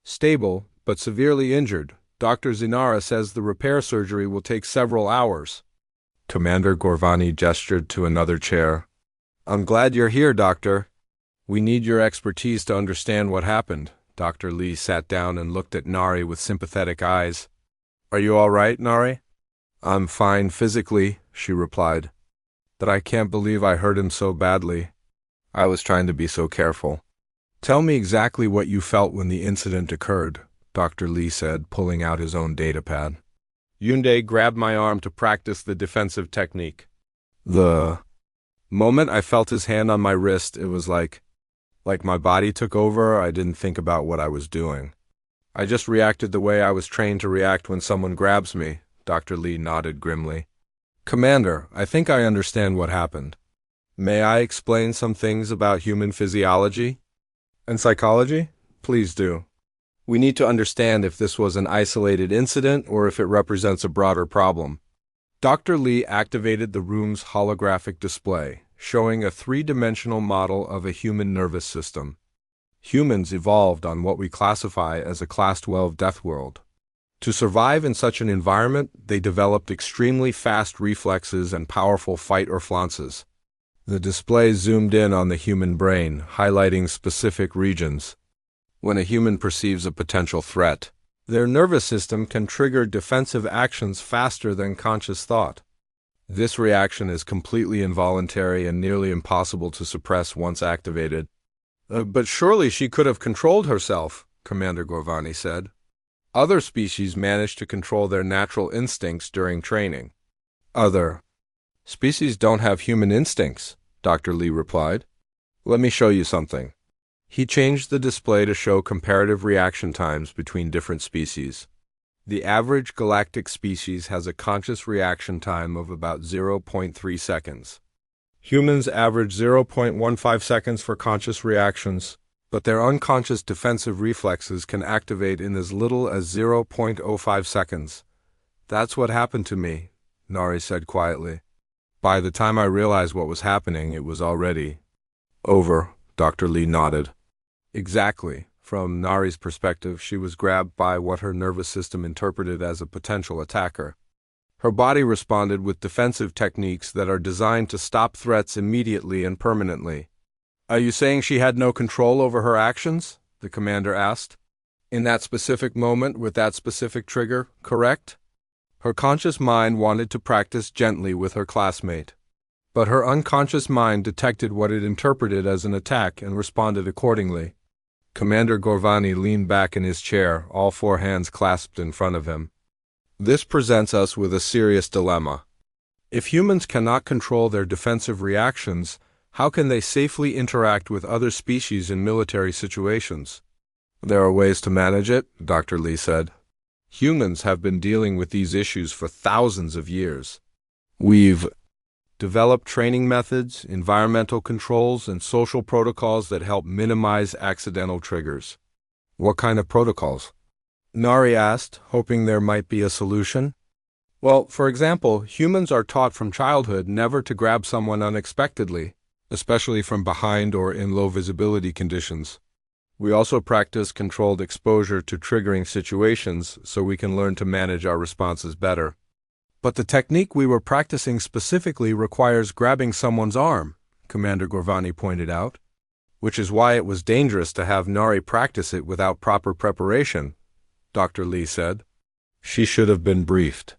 Stable, but severely injured. Dr. Zinara says the repair surgery will take several hours. Commander Gorvani gestured to another chair. I'm glad you're here, Doctor. We need your expertise to understand what happened. Dr. Li sat down and looked at Nari with sympathetic eyes. Are you all right, Nari? I'm fine physically, she replied. But I can't believe I hurt him so badly. I was trying to be so careful. Tell me exactly what you felt when the incident occurred, Dr. Li said, pulling out his own datapad. Yunde grabbed my arm to practice the defensive technique. The moment I felt his hand on my wrist, it was like my body took over. I didn't think about what I was doing. I just reacted the way I was trained to react when someone grabs me, Dr. Li nodded grimly. Commander, I think I understand what happened. May I explain some things about human physiology and psychology? Please do. We need to understand if this was an isolated incident or if it represents a broader problem. Dr. Li activated the room's holographic display, showing a three-dimensional model of a human nervous system. Humans evolved on what we classify as a Class 12 deathworld. To survive in such an environment, they developed extremely fast reflexes and powerful fight or flances. The display zoomed in on the human brain, highlighting specific regions. When a human perceives a potential threat, their nervous system can trigger defensive actions faster than conscious thought. This reaction is completely involuntary and nearly impossible to suppress once activated. But surely she could have controlled herself, Commander Gorvani said. Other species manage to control their natural instincts during training. Other species don't have human instincts, Dr. Li replied. Let me show you something. He changed the display to show comparative reaction times between different species. The average galactic species has a conscious reaction time of about 0.3 seconds. Humans average 0.15 seconds for conscious reactions, but their unconscious defensive reflexes can activate in as little as 0.05 seconds. That's what happened to me, Nari said quietly. By the time I realized what was happening, it was already over, Dr. Li nodded. Exactly. From Nari's perspective, she was grabbed by what her nervous system interpreted as a potential attacker. Her body responded with defensive techniques that are designed to stop threats immediately and permanently. "Are you saying she had no control over her actions?" the commander asked. "In that specific moment with that specific trigger, correct?" Her conscious mind wanted to practice gently with her classmate. But her unconscious mind detected what it interpreted as an attack and responded accordingly. Commander Gorvani leaned back in his chair, all four hands clasped in front of him. "This presents us with a serious dilemma. If humans cannot control their defensive reactions, how can they safely interact with other species in military situations?" "There are ways to manage it," Dr. Lee said. "Humans have been dealing with these issues for thousands of years. We've developed training methods, environmental controls, and social protocols that help minimize accidental triggers." "What kind of protocols?" Nari asked, hoping there might be a solution. "Well, for example, humans are taught from childhood never to grab someone unexpectedly, especially from behind or in low visibility conditions. We also practice controlled exposure to triggering situations so we can learn to manage our responses better." "But the technique we were practicing specifically requires grabbing someone's arm," Commander Gorvani pointed out, "which is why it was dangerous to have Nari practice it without proper preparation," Dr. Lee said. "She should have been briefed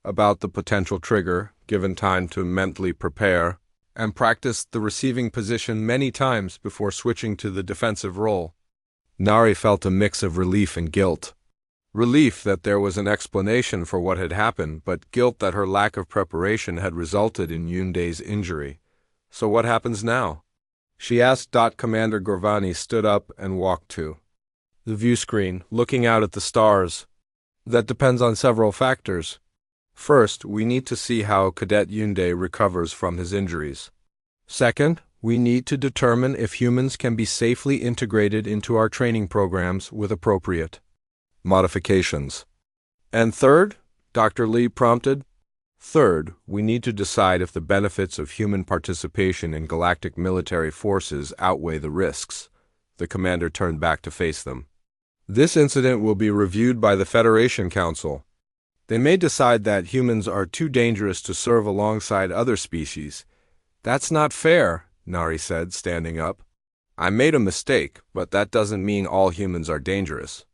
about the potential trigger, given time to mentally prepare, and practiced the receiving position many times before switching to the defensive role." Nari felt a mix of relief and guilt. Relief that there was an explanation for what had happened, but guilt that her lack of preparation had resulted in Yunde's injury. "So what happens now?" she asked. Commander Gorvani stood up and walked to the view screen, looking out at the stars. "That depends on several factors. First, we need to see how Cadet Yunde recovers from his injuries. Second, we need to determine if humans can be safely integrated into our training programs with appropriate modifications. And third," Dr. Lee prompted, "third, we need to decide if the benefits of human participation in galactic military forces outweigh the risks." The commander turned back to face them. "This incident will be reviewed by the Federation Council. They may decide that humans are too dangerous to serve alongside other species." "That's not fair," Nari said, standing up. "I made a mistake, but that doesn't mean all humans are dangerous.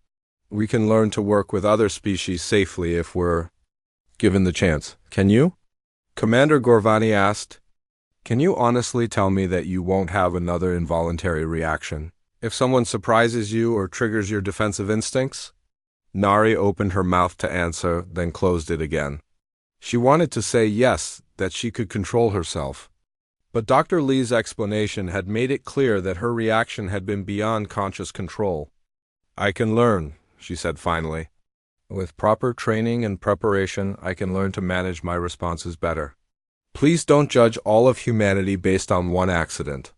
We can learn to work with other species safely if we're given the chance. Can you?" Commander Gorvani asked. "Can you honestly tell me that you won't have another involuntary reaction if someone surprises you or triggers your defensive instincts?" Nari opened her mouth to answer, then closed it again. She wanted to say yes, that she could control herself. But Dr. Lee's explanation had made it clear that her reaction had been beyond conscious control. "I can learn," she said finally. "With proper training and preparation, I can learn to manage my responses better. Please don't judge all of humanity based on one accident."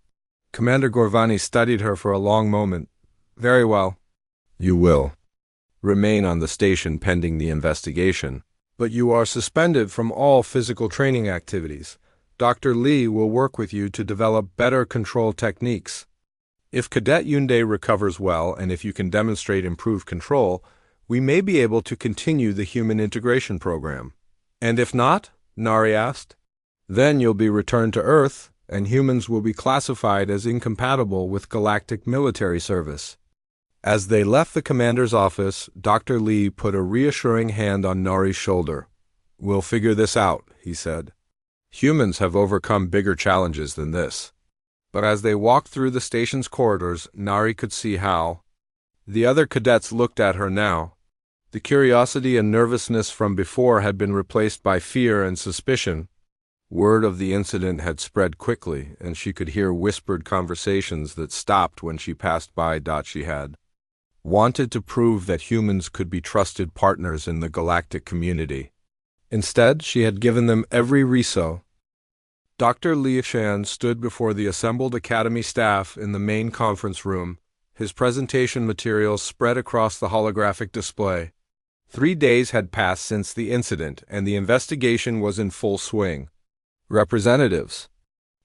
Commander Gorvani studied her for a long moment. "Very well. You will remain on the station pending the investigation, but you are suspended from all physical training activities. Dr. Lee will work with you to develop better control techniques. If Cadet Yunde recovers well and if you can demonstrate improved control, we may be able to continue the human integration program." "And if not?" Nari asked. "Then you'll be returned to Earth, and humans will be classified as incompatible with galactic military service." As they left the commander's office, Dr. Lee put a reassuring hand on Nari's shoulder. "We'll figure this out," he said. "Humans have overcome bigger challenges than this." But as they walked through the station's corridors, Nari could see how the other cadets looked at her now. The curiosity and nervousness from before had been replaced by fear and suspicion. Word of the incident had spread quickly, and she could hear whispered conversations that stopped when she passed by. She had wanted to prove that humans could be trusted partners in the galactic community. Instead, she had given them every reso. Dr. Li Shan stood before the assembled Academy staff in the main conference room, his presentation materials spread across the holographic display. 3 days had passed since the incident, and the investigation was in full swing. Representatives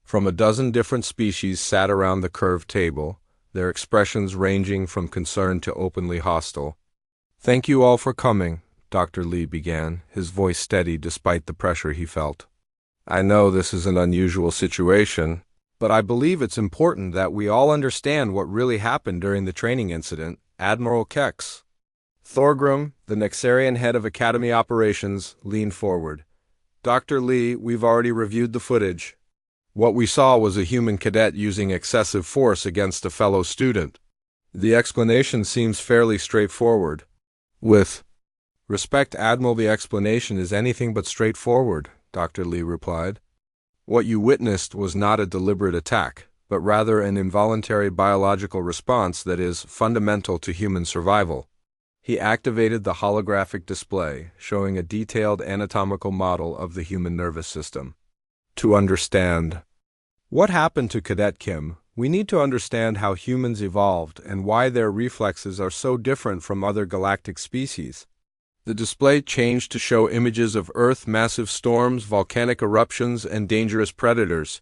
from a dozen different species sat around the curved table, their expressions ranging from concerned to openly hostile. "Thank you all for coming," Dr. Lee began, his voice steady despite the pressure he felt. I know this is an unusual situation, but I believe it's important that we all understand what really happened during the training incident. Admiral Kex. Thorgrim, the Nexarian head of Academy Operations, leaned forward. Dr. Lee, we've already reviewed the footage. What we saw was a human cadet using excessive force against a fellow student. The explanation seems fairly straightforward. With respect, Admiral, the explanation is anything but straightforward, Dr. Lee replied. What you witnessed was not a deliberate attack, but rather an involuntary biological response that is fundamental to human survival. He activated the holographic display, showing a detailed anatomical model of the human nervous system. To understand what happened to Cadet Kim, we need to understand how humans evolved and why their reflexes are so different from other galactic species. The display changed to show images of Earth, massive storms, volcanic eruptions, and dangerous predators.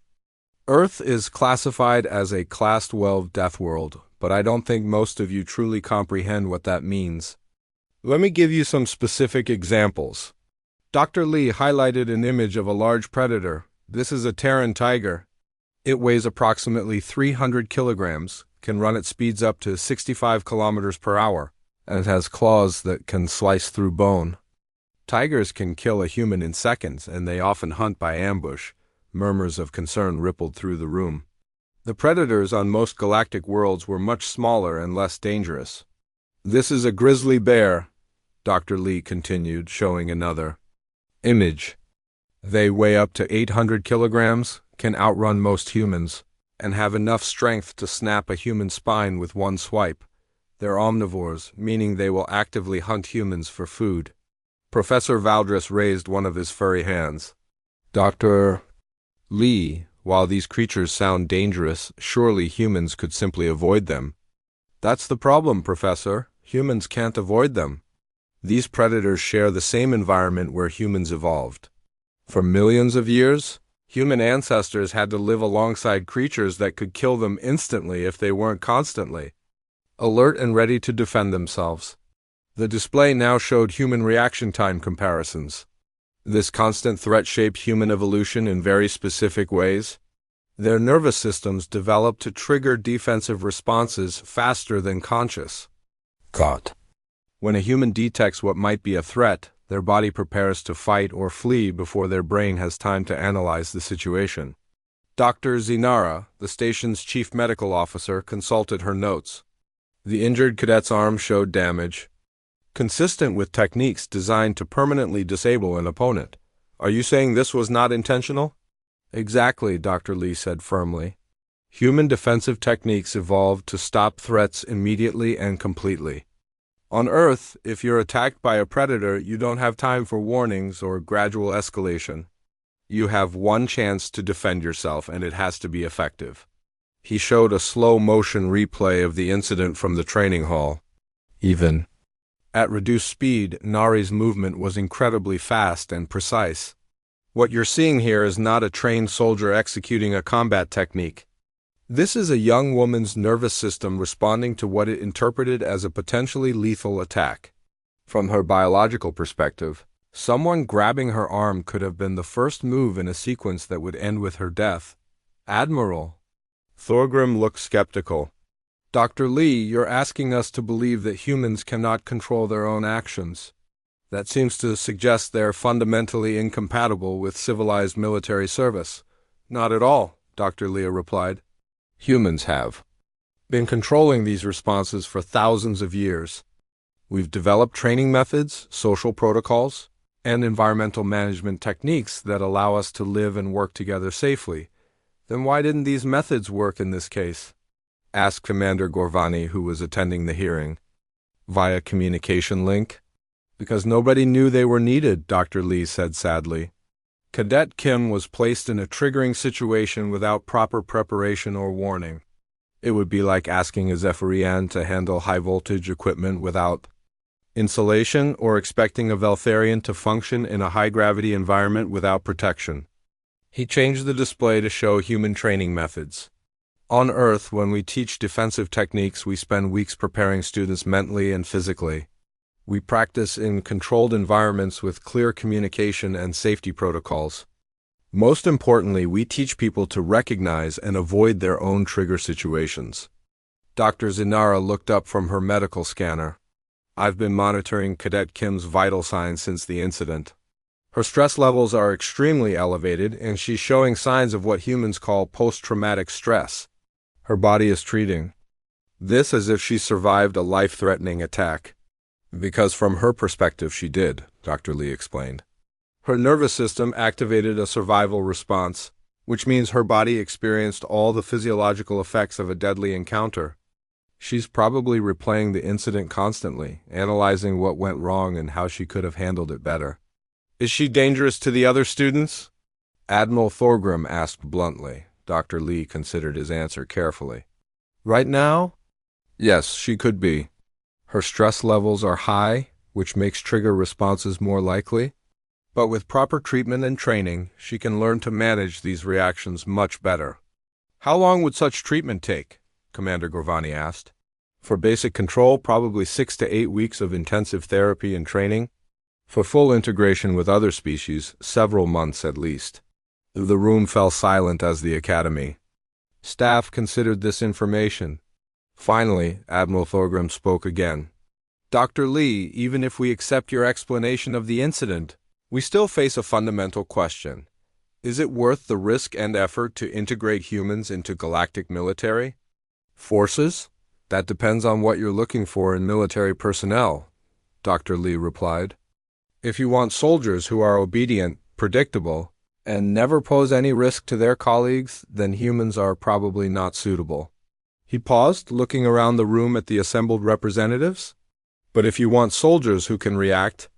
Earth is classified as a Class 12 deathworld, but I don't think most of you truly comprehend what that means. Let me give you some specific examples. Dr. Lee highlighted an image of a large predator. This is a Terran tiger. It weighs approximately 300 kilograms, can run at speeds up to 65 kilometers per hour, and it has claws that can slice through bone. Tigers can kill a human in seconds, and they often hunt by ambush. Murmurs of concern rippled through the room. The predators on most galactic worlds were much smaller and less dangerous. This is a grizzly bear, Dr. Lee continued, showing another image. They weigh up to 800 kilograms, can outrun most humans, and have enough strength to snap a human spine with one swipe. They're omnivores, meaning they will actively hunt humans for food. Professor Valdris raised one of his furry hands. Dr. Lee, while these creatures sound dangerous, surely humans could simply avoid them. That's the problem, Professor. Humans can't avoid them. These predators share the same environment where humans evolved. For millions of years, human ancestors had to live alongside creatures that could kill them instantly if they weren't constantly alert and ready to defend themselves. The display now showed human reaction time comparisons. This constant threat shaped human evolution in very specific ways. Their nervous systems developed to trigger defensive responses faster than conscious. When a human detects what might be a threat, their body prepares to fight or flee before their brain has time to analyze the situation. Dr. Zinara, the station's chief medical officer, consulted her notes. The injured cadet's arm showed damage, consistent with techniques designed to permanently disable an opponent. Are you saying this was not intentional? Exactly, Dr. Lee said firmly. Human defensive techniques evolved to stop threats immediately and completely. On Earth, if you're attacked by a predator, you don't have time for warnings or gradual escalation. You have one chance to defend yourself, and it has to be effective. He showed a slow-motion replay of the incident from the training hall. Even at reduced speed, Nari's movement was incredibly fast and precise. What you're seeing here is not a trained soldier executing a combat technique. This is a young woman's nervous system responding to what it interpreted as a potentially lethal attack. From her biological perspective, someone grabbing her arm could have been the first move in a sequence that would end with her death. Admiral. Thorgrim looked skeptical. Dr. Lee, you're asking us to believe that humans cannot control their own actions. That seems to suggest they're fundamentally incompatible with civilized military service. Not at all, Dr. Lee replied. Humans have been controlling these responses for thousands of years. We've developed training methods, social protocols, and environmental management techniques that allow us to live and work together safely. Then why didn't these methods work in this case? Asked Commander Gorvani, who was attending the hearing. Via communication link? Because nobody knew they were needed, Dr. Lee said sadly. Cadet Kim was placed in a triggering situation without proper preparation or warning. It would be like asking a Zephyrian to handle high-voltage equipment without insulation or expecting a Veltharian to function in a high-gravity environment without protection. He changed the display to show human training methods. On Earth, when we teach defensive techniques, we spend weeks preparing students mentally and physically. We practice in controlled environments with clear communication and safety protocols. Most importantly, we teach people to recognize and avoid their own trigger situations. Dr. Zinara looked up from her medical scanner. I've been monitoring Cadet Kim's vital signs since the incident. Her stress levels are extremely elevated, and she's showing signs of what humans call post-traumatic stress. Her body is treating this as if she survived a life-threatening attack. Because from her perspective she did, Dr. Lee explained. Her nervous system activated a survival response, which means her body experienced all the physiological effects of a deadly encounter. She's probably replaying the incident constantly, analyzing what went wrong and how she could have handled it better. Is she dangerous to the other students? Admiral Thorgrim asked bluntly. Dr. Lee considered his answer carefully. Right now? Yes, she could be. Her stress levels are high, which makes trigger responses more likely. But with proper treatment and training, she can learn to manage these reactions much better. How long would such treatment take? Commander Gorvani asked. For basic control, probably 6 to 8 weeks of intensive therapy and training. For full integration with other species, several months at least. The room fell silent as the Academy staff considered this information. Finally, Admiral Thorgrim spoke again. Dr. Lee, even if we accept your explanation of the incident, we still face a fundamental question. Is it worth the risk and effort to integrate humans into galactic military forces? That depends on what you're looking for in military personnel, Dr. Lee replied. If you want soldiers who are obedient, predictable, and never pose any risk to their colleagues, then humans are probably not suitable. He paused, looking around the room at the assembled representatives. But if you want soldiers who can react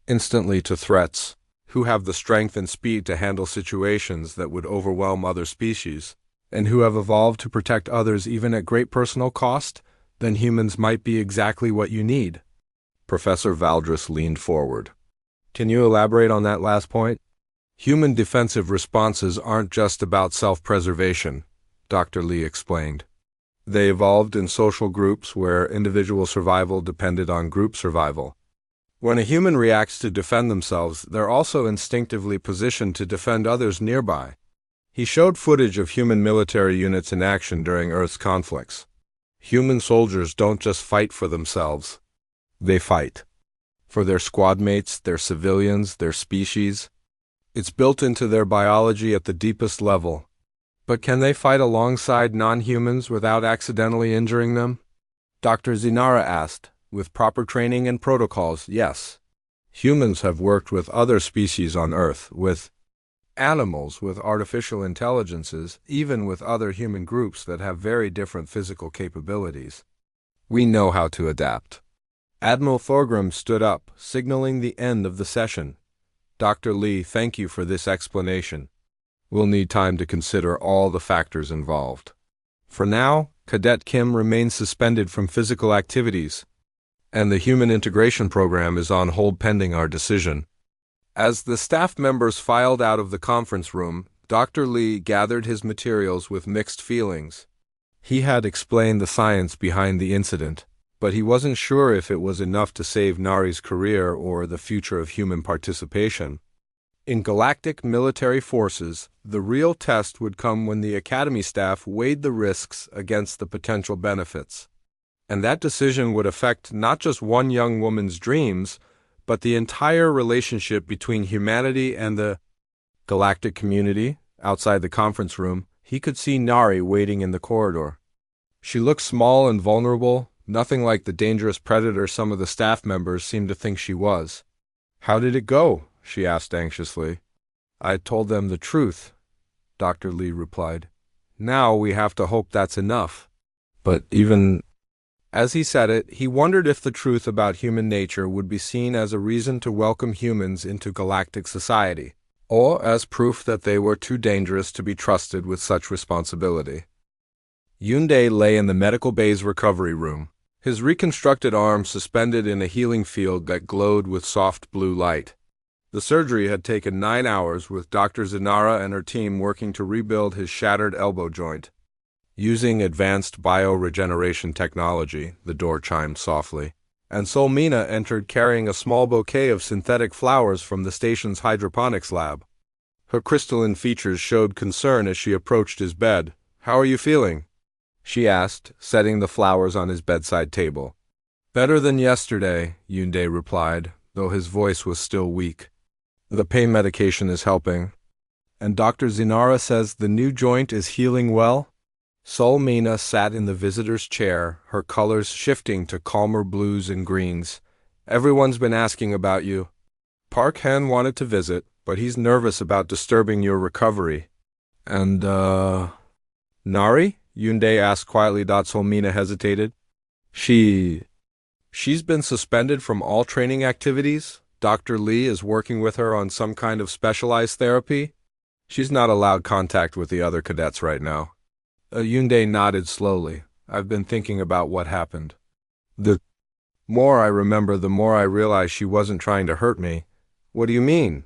instantly to threats, who have the strength and speed to handle situations that would overwhelm other species, and who have evolved to protect others even at great personal cost, then humans might be exactly what you need. Professor Valdris leaned forward. Can you elaborate on that last point? Human defensive responses aren't just about self-preservation, Dr. Lee explained. They evolved in social groups where individual survival depended on group survival. When a human reacts to defend themselves, they're also instinctively positioned to defend others nearby. He showed footage of human military units in action during Earth's conflicts. Human soldiers don't just fight for themselves. They fight for their squad mates, their civilians, their species. It's built into their biology at the deepest level. But can they fight alongside non-humans without accidentally injuring them? Dr. Zinara asked. With proper training and protocols, yes. Humans have worked with other species on Earth, with animals with artificial intelligences, even with other human groups that have very different physical capabilities. We know how to adapt. Admiral Thorgrim stood up, signaling the end of the session. Dr. Lee, thank you for this explanation. We'll need time to consider all the factors involved. For now, Cadet Kim remains suspended from physical activities, and the Human Integration Program is on hold pending our decision. As the staff members filed out of the conference room, Dr. Lee gathered his materials with mixed feelings. He had explained the science behind the incident, but he wasn't sure if it was enough to save Nari's career or the future of human participation. In galactic military forces, the real test would come when the Academy staff weighed the risks against the potential benefits. And that decision would affect not just one young woman's dreams, but the entire relationship between humanity and the galactic community. Outside the conference room, he could see Nari waiting in the corridor. She looked small and vulnerable, nothing like the dangerous predator some of the staff members seemed to think she was. How did it go? She asked anxiously. I told them the truth, Dr. Lee replied. Now we have to hope that's enough. But even as he said it, he wondered if the truth about human nature would be seen as a reason to welcome humans into galactic society, or as proof that they were too dangerous to be trusted with such responsibility. Yunde lay in the medical bay's recovery room, his reconstructed arm suspended in a healing field that glowed with soft blue light. The surgery had taken 9 hours, with Dr. Zinara and her team working to rebuild his shattered elbow joint. Using advanced bioregeneration technology, the door chimed softly. and Solmina entered carrying a small bouquet of synthetic flowers from the station's hydroponics lab. Her crystalline features showed concern as she approached his bed. "How are you feeling?" she asked, setting the flowers on his bedside table. "Better than yesterday," Yunde replied, though his voice was still weak. "The pain medication is helping. And Dr. Zinara says the new joint is healing well?" Solmina sat in the visitor's chair, her colors shifting to calmer blues and greens. "Everyone's been asking about you. Park Han wanted to visit, but he's nervous about disturbing your recovery." "And, Nari?" Yunde asked quietly. Solmina hesitated. She's been suspended from all training activities. Dr. Lee is working with her on some kind of specialized therapy. She's not allowed contact with the other cadets right now. Yunde nodded slowly. "I've been thinking about what happened. The more I remember, the more I realize she wasn't trying to hurt me." "What do you mean?"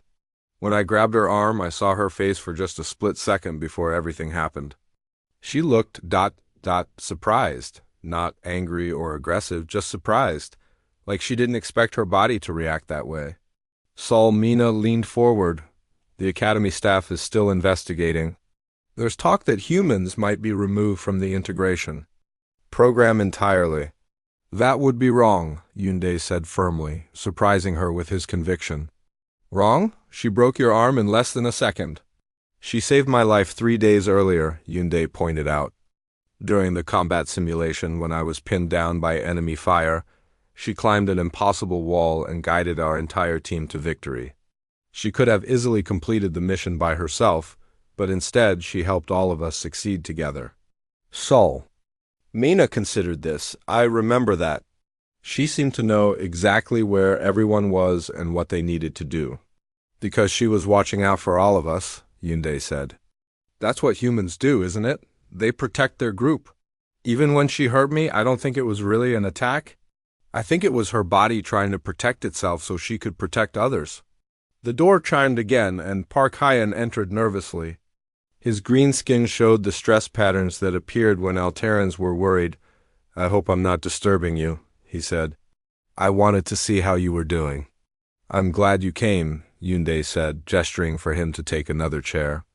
"When I grabbed her arm, I saw her face for just a split second before everything happened. She looked surprised, not angry or aggressive, just surprised, like she didn't expect her body to react that way." Solmina leaned forward. "The academy staff is still investigating. There's talk that humans might be removed from the integration program entirely." "That would be wrong," Yunde said firmly, surprising her with his conviction. "Wrong? She broke your arm in less than a second." "She saved my life 3 days earlier," Yunde pointed out. "During the combat simulation, when I was pinned down by enemy fire, she climbed an impossible wall and guided our entire team to victory. She could have easily completed the mission by herself, but instead she helped all of us succeed together." Mina considered this. "I remember that. She seemed to know exactly where everyone was and what they needed to do." "Because she was watching out for all of us," Yunde said. "That's what humans do, isn't it? They protect their group. Even when she hurt me, I don't think it was really an attack. I think it was her body trying to protect itself so she could protect others." The door chimed again, and Park Hyan entered nervously. His green skin showed the stress patterns that appeared when Alterans were worried. "I hope I'm not disturbing you," he said. "I wanted to see how you were doing." "I'm glad you came," Yunde said, gesturing for him to take another chair.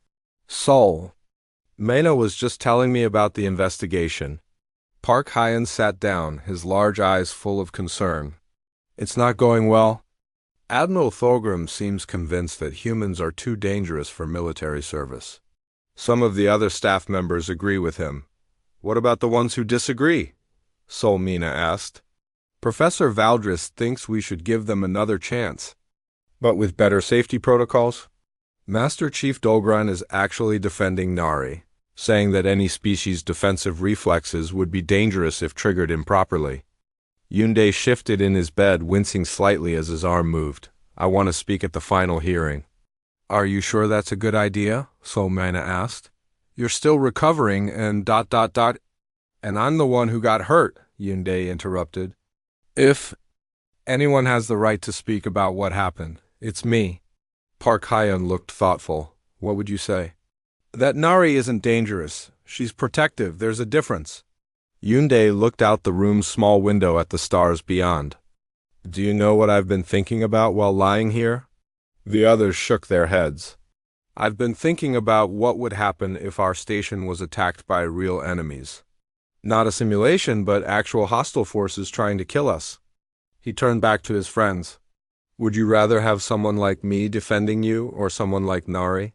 Mena was just telling me about the investigation." Park Hyan sat down, his large eyes full of concern. "It's not going well?" "Admiral Thorgrim seems convinced that humans are too dangerous for military service. Some of the other staff members agree with him." "What about the ones who disagree?" Solmina asked. "Professor Valdris thinks we should give them another chance." "But with better safety protocols?" "Master Chief Dolgran is actually defending Nari, saying that any species' defensive reflexes would be dangerous if triggered improperly." Yunde shifted in his bed, wincing slightly as his arm moved. "I want to speak at the final hearing." "Are you sure that's a good idea?" Solmina asked. "You're still recovering and ... And I'm the one who got hurt," Yunde interrupted. "If anyone has the right to speak about what happened, it's me." Park Hyan looked thoughtful. "What would you say?" "That Nari isn't dangerous. She's protective. There's a difference." Yunde looked out the room's small window at the stars beyond. "Do you know what I've been thinking about while lying here?" The others shook their heads. "I've been thinking about what would happen if our station was attacked by real enemies. Not a simulation, but actual hostile forces trying to kill us." He turned back to his friends. "Would you rather have someone like me defending you or someone like Nari?"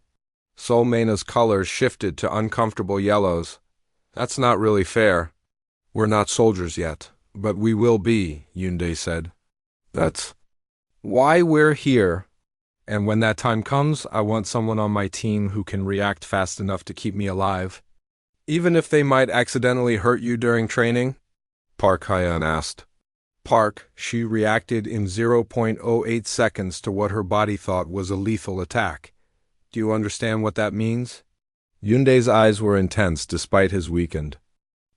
Solmena's colors shifted to uncomfortable yellows. "That's not really fair. We're not soldiers yet, but we will be," Yunde said. "That's why we're here. And when that time comes, I want someone on my team who can react fast enough to keep me alive." "Even if they might accidentally hurt you during training?" Park Hyan asked. "Park, she reacted in 0.08 seconds to what her body thought was a lethal attack. Do you understand what that means?" Yunde's eyes were intense despite his weakened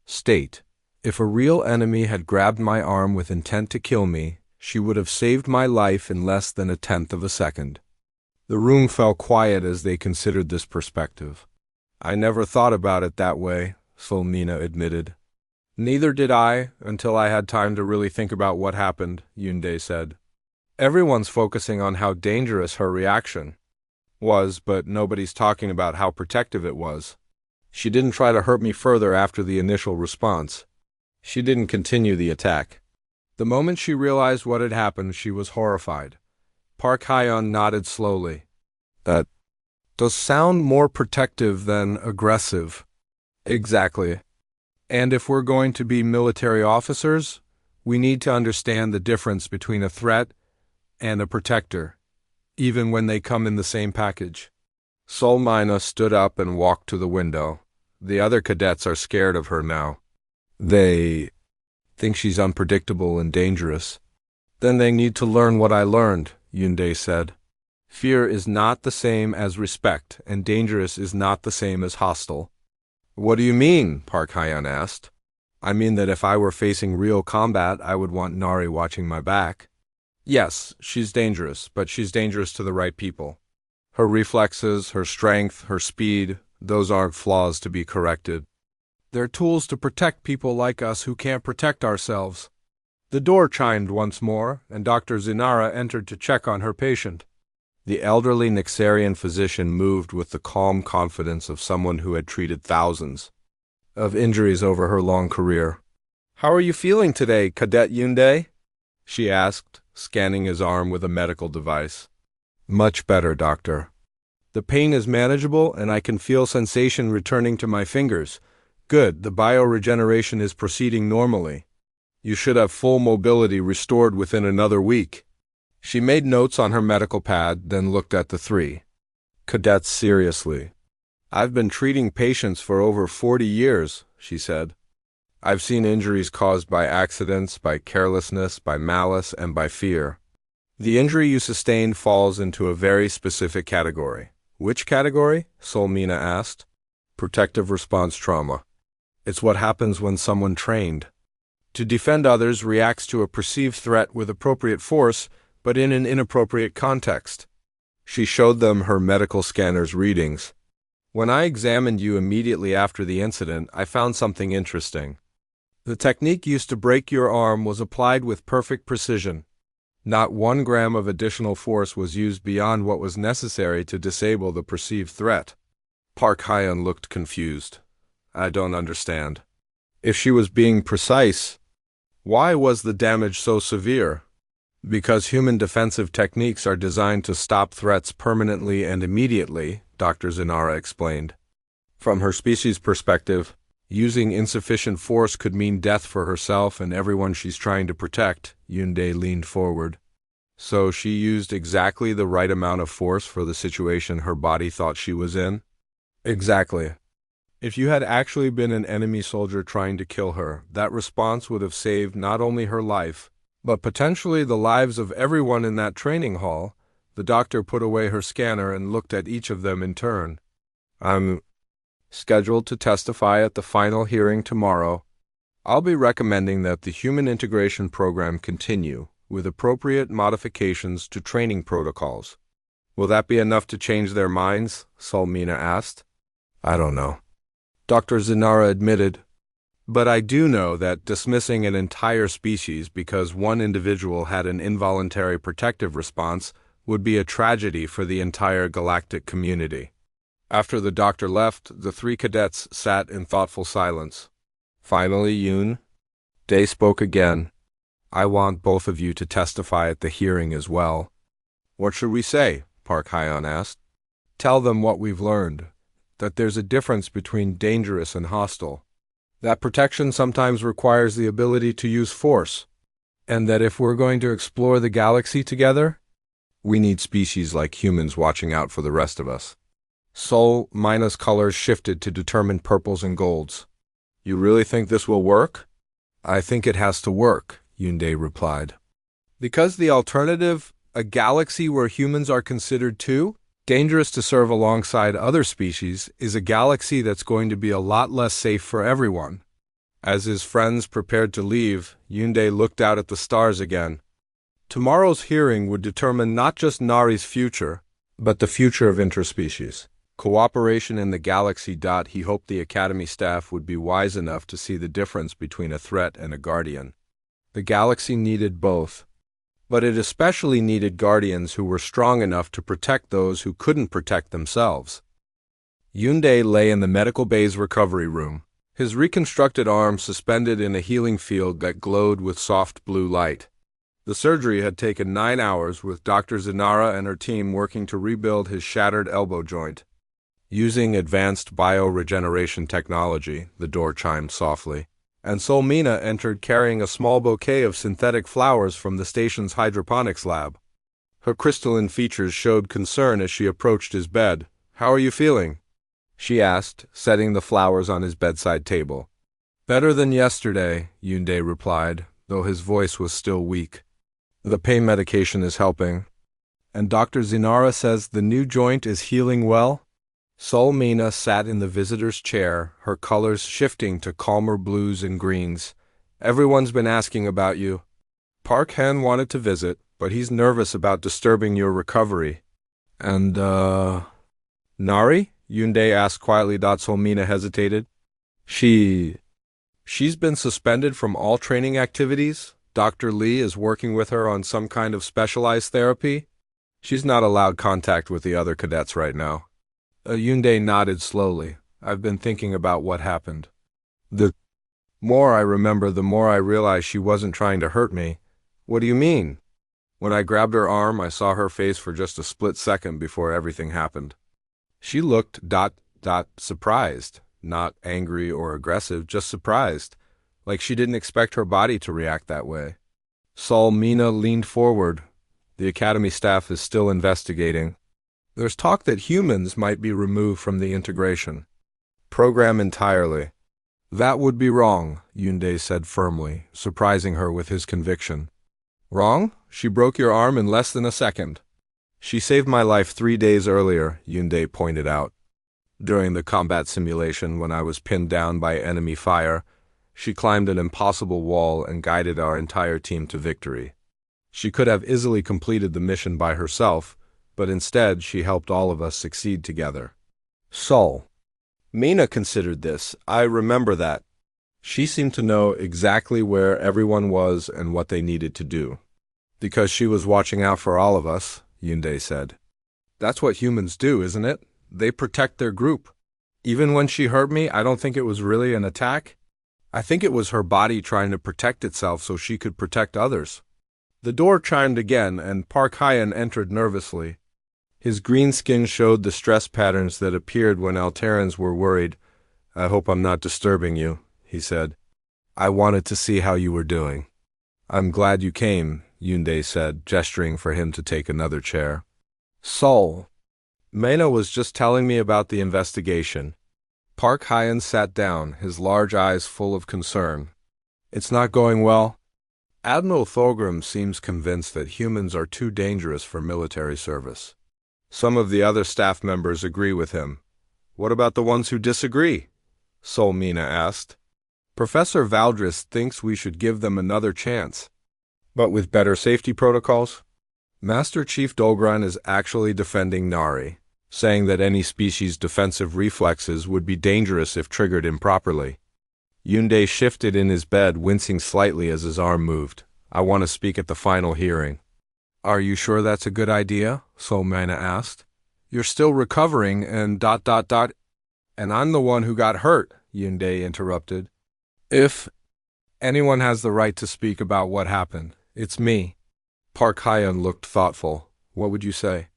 state. "If a real enemy had grabbed my arm with intent to kill me, she would have saved my life in less than 1/10 of a second." The room fell quiet as they considered this perspective. "I never thought about it that way," Solmina admitted. Neither did I, until I had time to really think about what happened, Yunde said. Everyone's focusing on how dangerous her reaction was, but nobody's talking about how protective it was. She didn't try to hurt me further after the initial response. She didn't continue the attack. The moment she realized what had happened, she was horrified. Park Hyeon nodded slowly. That does sound more protective than aggressive. Exactly. And if we're going to be military officers, we need to understand the difference between a threat and a protector, even when they come in the same package. Sol Mina stood up and walked to the window. The other cadets are scared of her now. They think she's unpredictable and dangerous. Then they need to learn what I learned, Yunde said. Fear is not the same as respect, and dangerous is not the same as hostile. What do you mean? Park Hyeon asked. I mean that if I were facing real combat, I would want Nari watching my back. Yes, she's dangerous, but she's dangerous to the right people. Her reflexes, her strength, her speed, those aren't flaws to be corrected. They're tools to protect people like us who can't protect ourselves. The door chimed once more, and Dr. Zinara entered to check on her patient. The elderly Nixarian physician moved with the calm confidence of someone who had treated thousands of injuries over her long career. How are you feeling today, Cadet Yunde? She asked, scanning his arm with a medical device. Much better, doctor. The pain is manageable, and I can feel sensation returning to my fingers. Good, the bioregeneration is proceeding normally. You should have full mobility restored within another week. She made notes on her medical pad, then looked at the three cadets seriously. I've been treating patients for over 40 years, she said. I've seen injuries caused by accidents, by carelessness, by malice, and by fear. The injury you sustained falls into a very specific category. Which category? Solmina asked. Protective response trauma. It's what happens when someone trained to defend others reacts to a perceived threat with appropriate force, but in an inappropriate context. She showed them her medical scanner's readings. When I examined you immediately after the incident, I found something interesting. The technique used to break your arm was applied with perfect precision. Not 1 gram of additional force was used beyond what was necessary to disable the perceived threat. Park Hyeon looked confused. I don't understand. If she was being precise, why was the damage so severe? Because human defensive techniques are designed to stop threats permanently and immediately, Dr. Zinara explained. From her species' perspective, using insufficient force could mean death for herself and everyone she's trying to protect, Yunde leaned forward. So she used exactly the right amount of force for the situation her body thought she was in? Exactly. If you had actually been an enemy soldier trying to kill her, that response would have saved not only her life, but potentially the lives of everyone in that training hall. The doctor put away her scanner and looked at each of them in turn. I'm scheduled to testify at the final hearing tomorrow. I'll be recommending that the human integration program continue, with appropriate modifications to training protocols. Will that be enough to change their minds? Solmina asked. I don't know. Dr. Zinara admitted. But I do know that dismissing an entire species because one individual had an involuntary protective response would be a tragedy for the entire galactic community. After the doctor left, the 3 cadets sat in thoughtful silence. Finally, Yoon Dae spoke again. I want both of you to testify at the hearing as well. What should we say? Park Hyeon asked. Tell them what we've learned, that there's a difference between dangerous and hostile, that protection sometimes requires the ability to use force, and that if we're going to explore the galaxy together, we need species like humans watching out for the rest of us. Sol Mina's colors shifted to determine purples and golds. You really think this will work? I think it has to work, Yunde replied. Because the alternative, a galaxy where humans are considered too dangerous to serve alongside other species, is a galaxy that's going to be a lot less safe for everyone. As his friends prepared to leave, Yunde looked out at the stars again. Tomorrow's hearing would determine not just Nari's future, but the future of interspecies. Cooperation in the galaxy. He hoped the Academy staff would be wise enough to see the difference between a threat and a guardian. The galaxy needed both, but it especially needed guardians who were strong enough to protect those who couldn't protect themselves. Yunde lay in the medical bay's recovery room, his reconstructed arm suspended in a healing field that glowed with soft blue light. The surgery had taken 9 hours, with Dr. Zinara and her team working to rebuild his shattered elbow joint. Using advanced bioregeneration technology, the door chimed softly, and Solmina entered carrying a small bouquet of synthetic flowers from the station's hydroponics lab. Her crystalline features showed concern as she approached his bed. "How are you feeling?" she asked, setting the flowers on his bedside table. "Better than yesterday," Yunde replied, though his voice was still weak. "The pain medication is helping." "And Dr. Zinara says the new joint is healing well?" Solmina sat in the visitor's chair, her colors shifting to calmer blues and greens. "Everyone's been asking about you. Park Hen wanted to visit, but he's nervous about disturbing your recovery." "And, Nari?" Yunde asked quietly. Solmina hesitated. She's been suspended from all training activities. Dr. Lee is working with her on some kind of specialized therapy. She's not allowed contact with the other cadets right now. Yunde nodded slowly. "I've been thinking about what happened. The more I remember, the more I realize she wasn't trying to hurt me." "What do you mean?" "When I grabbed her arm, I saw her face for just a split second before everything happened. She looked surprised, not angry or aggressive, just surprised, like she didn't expect her body to react that way." Solmina leaned forward. "The Academy staff is still investigating. There's talk that humans might be removed from the integration program entirely." "That would be wrong," Yunde said firmly, surprising her with his conviction. "Wrong? She broke your arm in less than a second." "She saved my life 3 days earlier," Yunde pointed out. "During the combat simulation, when I was pinned down by enemy fire, she climbed an impossible wall and guided our entire team to victory. She could have easily completed the mission by herself, but instead she helped all of us succeed together." Mina considered this. "I remember that. She seemed to know exactly where everyone was and what they needed to do." "Because she was watching out for all of us," Yunde said. "That's what humans do, isn't it? They protect their group. Even when she hurt me, I don't think it was really an attack. I think it was her body trying to protect itself so she could protect others." The door chimed again, and Park Hyen entered nervously. His green skin showed the stress patterns that appeared when Alterans were worried. "I hope I'm not disturbing you," he said. "I wanted to see how you were doing." "I'm glad you came," Yunde said, gesturing for him to take another chair. Mena was just telling me about the investigation." Park Hyen sat down, his large eyes full of concern. "It's not going well?" "Admiral Thorgrim seems convinced that humans are too dangerous for military service. Some of the other staff members agree with him." "What about the ones who disagree?" Solmina asked. "Professor Valdris thinks we should give them another chance, but with better safety protocols." Master Chief Dolgran is actually defending Nari, saying that any species' defensive reflexes would be dangerous if triggered improperly. Yunde shifted in his bed, wincing slightly as his arm moved. "I want to speak at the final hearing." "Are you sure that's a good idea?" Solmina asked. "You're still recovering and ... And I'm the one who got hurt," Yunde interrupted. "If anyone has the right to speak about what happened, it's me." Park Hyen looked thoughtful. "What would you say?"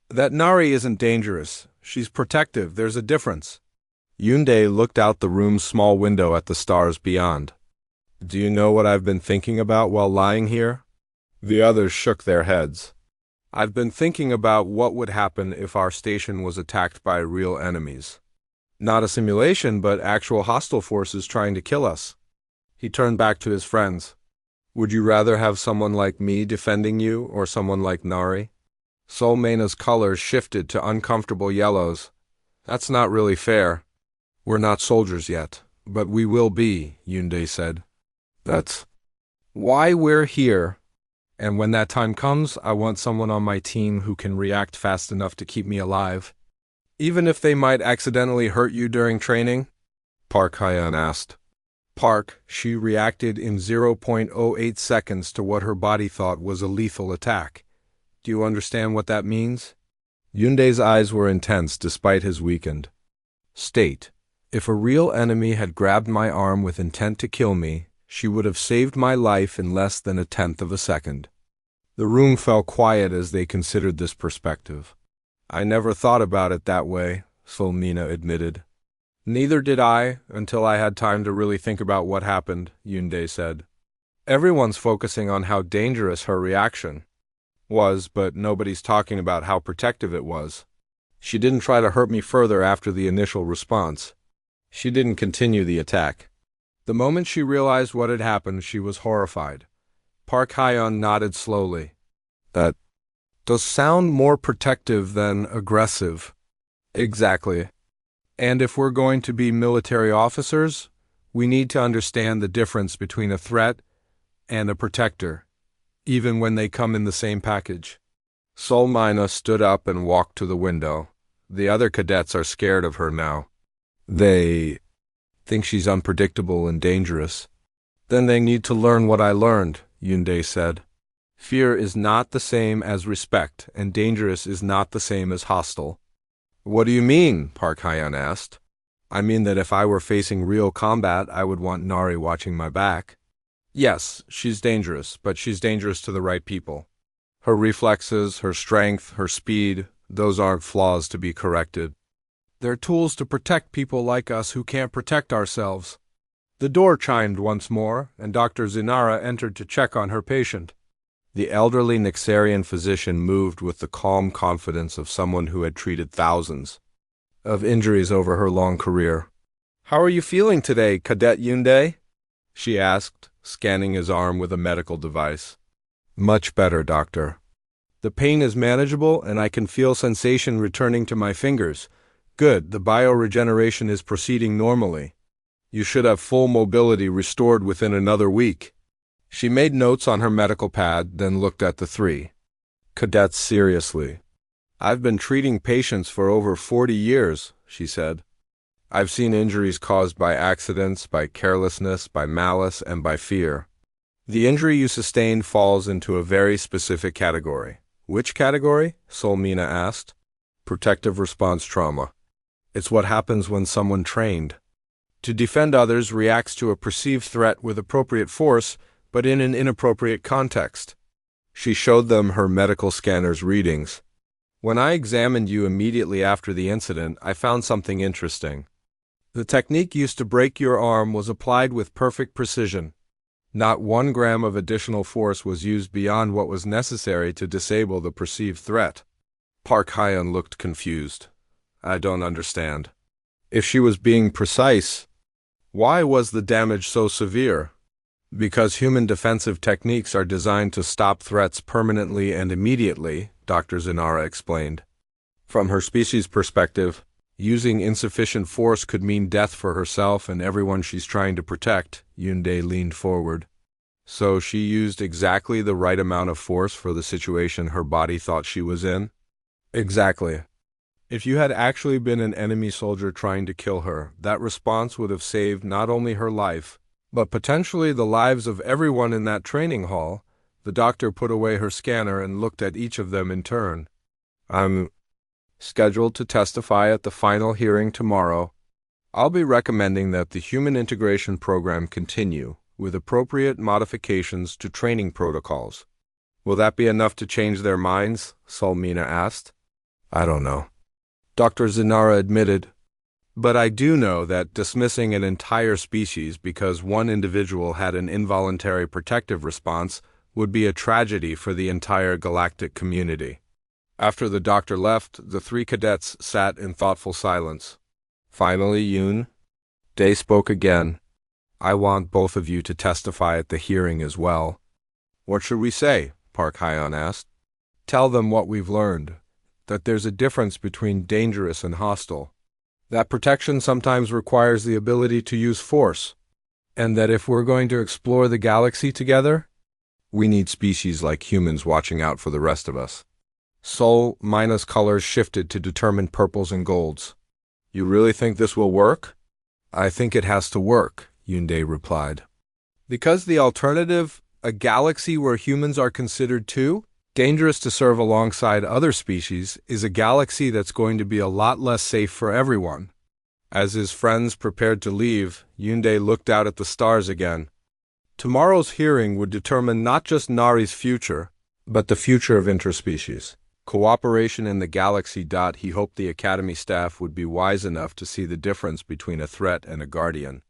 "That Nari isn't dangerous. She's protective. There's a difference." Yunde looked out the room's small window at the stars beyond. "Do you know what I've been thinking about while lying here?" The others shook their heads. "I've been thinking about what would happen if our station was attacked by real enemies. Not a simulation, but actual hostile forces trying to kill us." He turned back to his friends. "Would you rather have someone like me defending you or someone like Nari?" Solmena's colors shifted to uncomfortable yellows. "That's not really fair. We're not soldiers yet, but we will be," Yunde said. "That's why we're here. And when that time comes, I want someone on my team who can react fast enough to keep me alive." Even if they might accidentally hurt you during training? Park Hyan asked. Park, she reacted in 0.08 seconds to what her body thought was a lethal attack. Do you understand what that means? Yunde's eyes were intense despite his weakened state. If a real enemy had grabbed my arm with intent to kill me, she would have saved my life in less than 1/10 of a second. The room fell quiet as they considered this perspective. I never thought about it that way, Solmina admitted. Neither did I, until I had time to really think about what happened, Yunde said. Everyone's focusing on how dangerous her reaction was, but nobody's talking about how protective it was. She didn't try to hurt me further after the initial response. She didn't continue the attack. The moment she realized what had happened, she was horrified. Park Hyan nodded slowly. That does sound more protective than aggressive. Exactly. And if we're going to be military officers, we need to understand the difference between a threat and a protector, even when they come in the same package. Solmina stood up and walked to the window. The other cadets are scared of her now. They think she's unpredictable and dangerous. Then they need to learn what I learned, Yunde said. Fear is not the same as respect, and dangerous is not the same as hostile. What do you mean? Park Hyan asked. I mean that if I were facing real combat, I would want Nari watching my back. Yes, she's dangerous, but she's dangerous to the right people. Her reflexes, her strength, her speed, those aren't flaws to be corrected. They're tools to protect people like us who can't protect ourselves. The door chimed once more, and Dr. Zinara entered to check on her patient. The elderly Nixarian physician moved with the calm confidence of someone who had treated thousands of injuries over her long career. How are you feeling today, Cadet Yunde? She asked, scanning his arm with a medical device. Much better, doctor. The pain is manageable, and I can feel sensation returning to my fingers. Good, the bioregeneration is proceeding normally. You should have full mobility restored within another week. She made notes on her medical pad, then looked at the three cadets seriously. I've been treating patients for over 40 years, she said. I've seen injuries caused by accidents, by carelessness, by malice, and by fear. The injury you sustained falls into a very specific category. Which category? Solmina asked. Protective response trauma. It's what happens when someone trained to defend others reacts to a perceived threat with appropriate force, but in an inappropriate context. She showed them her medical scanner's readings. When I examined you immediately after the incident, I found something interesting. The technique used to break your arm was applied with perfect precision. Not 1 gram of additional force was used beyond what was necessary to disable the perceived threat. Park Hyan looked confused. I don't understand. If she was being precise, why was the damage so severe? Because human defensive techniques are designed to stop threats permanently and immediately, Dr. Zinara explained. From her species' perspective, using insufficient force could mean death for herself and everyone she's trying to protect, Yunde leaned forward. So she used exactly the right amount of force for the situation her body thought she was in? Exactly. If you had actually been an enemy soldier trying to kill her, that response would have saved not only her life, but potentially the lives of everyone in that training hall. The doctor put away her scanner and looked at each of them in turn. I'm scheduled to testify at the final hearing tomorrow. I'll be recommending that the human integration program continue, with appropriate modifications to training protocols. Will that be enough to change their minds? Solmina asked. I don't know. Dr. Zinara admitted. But I do know that dismissing an entire species because one individual had an involuntary protective response would be a tragedy for the entire galactic community. After the doctor left, the 3 cadets sat in thoughtful silence. Finally, Yoon Day spoke again. I want both of you to testify at the hearing as well. What should we say? Park Hyan asked. Tell them what we've learned, that there's a difference between dangerous and hostile. That protection sometimes requires the ability to use force, and that if we're going to explore the galaxy together, we need species like humans watching out for the rest of us. Sol Mina's colors shifted to determined purples and golds. You really think this will work? I think it has to work, Yunde replied. Because the alternative, a galaxy where humans are considered too dangerous to serve alongside other species, is a galaxy that's going to be a lot less safe for everyone. As his friends prepared to leave, Yunde looked out at the stars again. Tomorrow's hearing would determine not just Nari's future, but the future of interspecies cooperation in the galaxy. He hoped the Academy staff would be wise enough to see the difference between a threat and a guardian.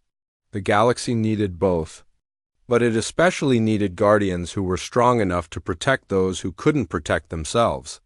The galaxy needed both, but it especially needed guardians who were strong enough to protect those who couldn't protect themselves.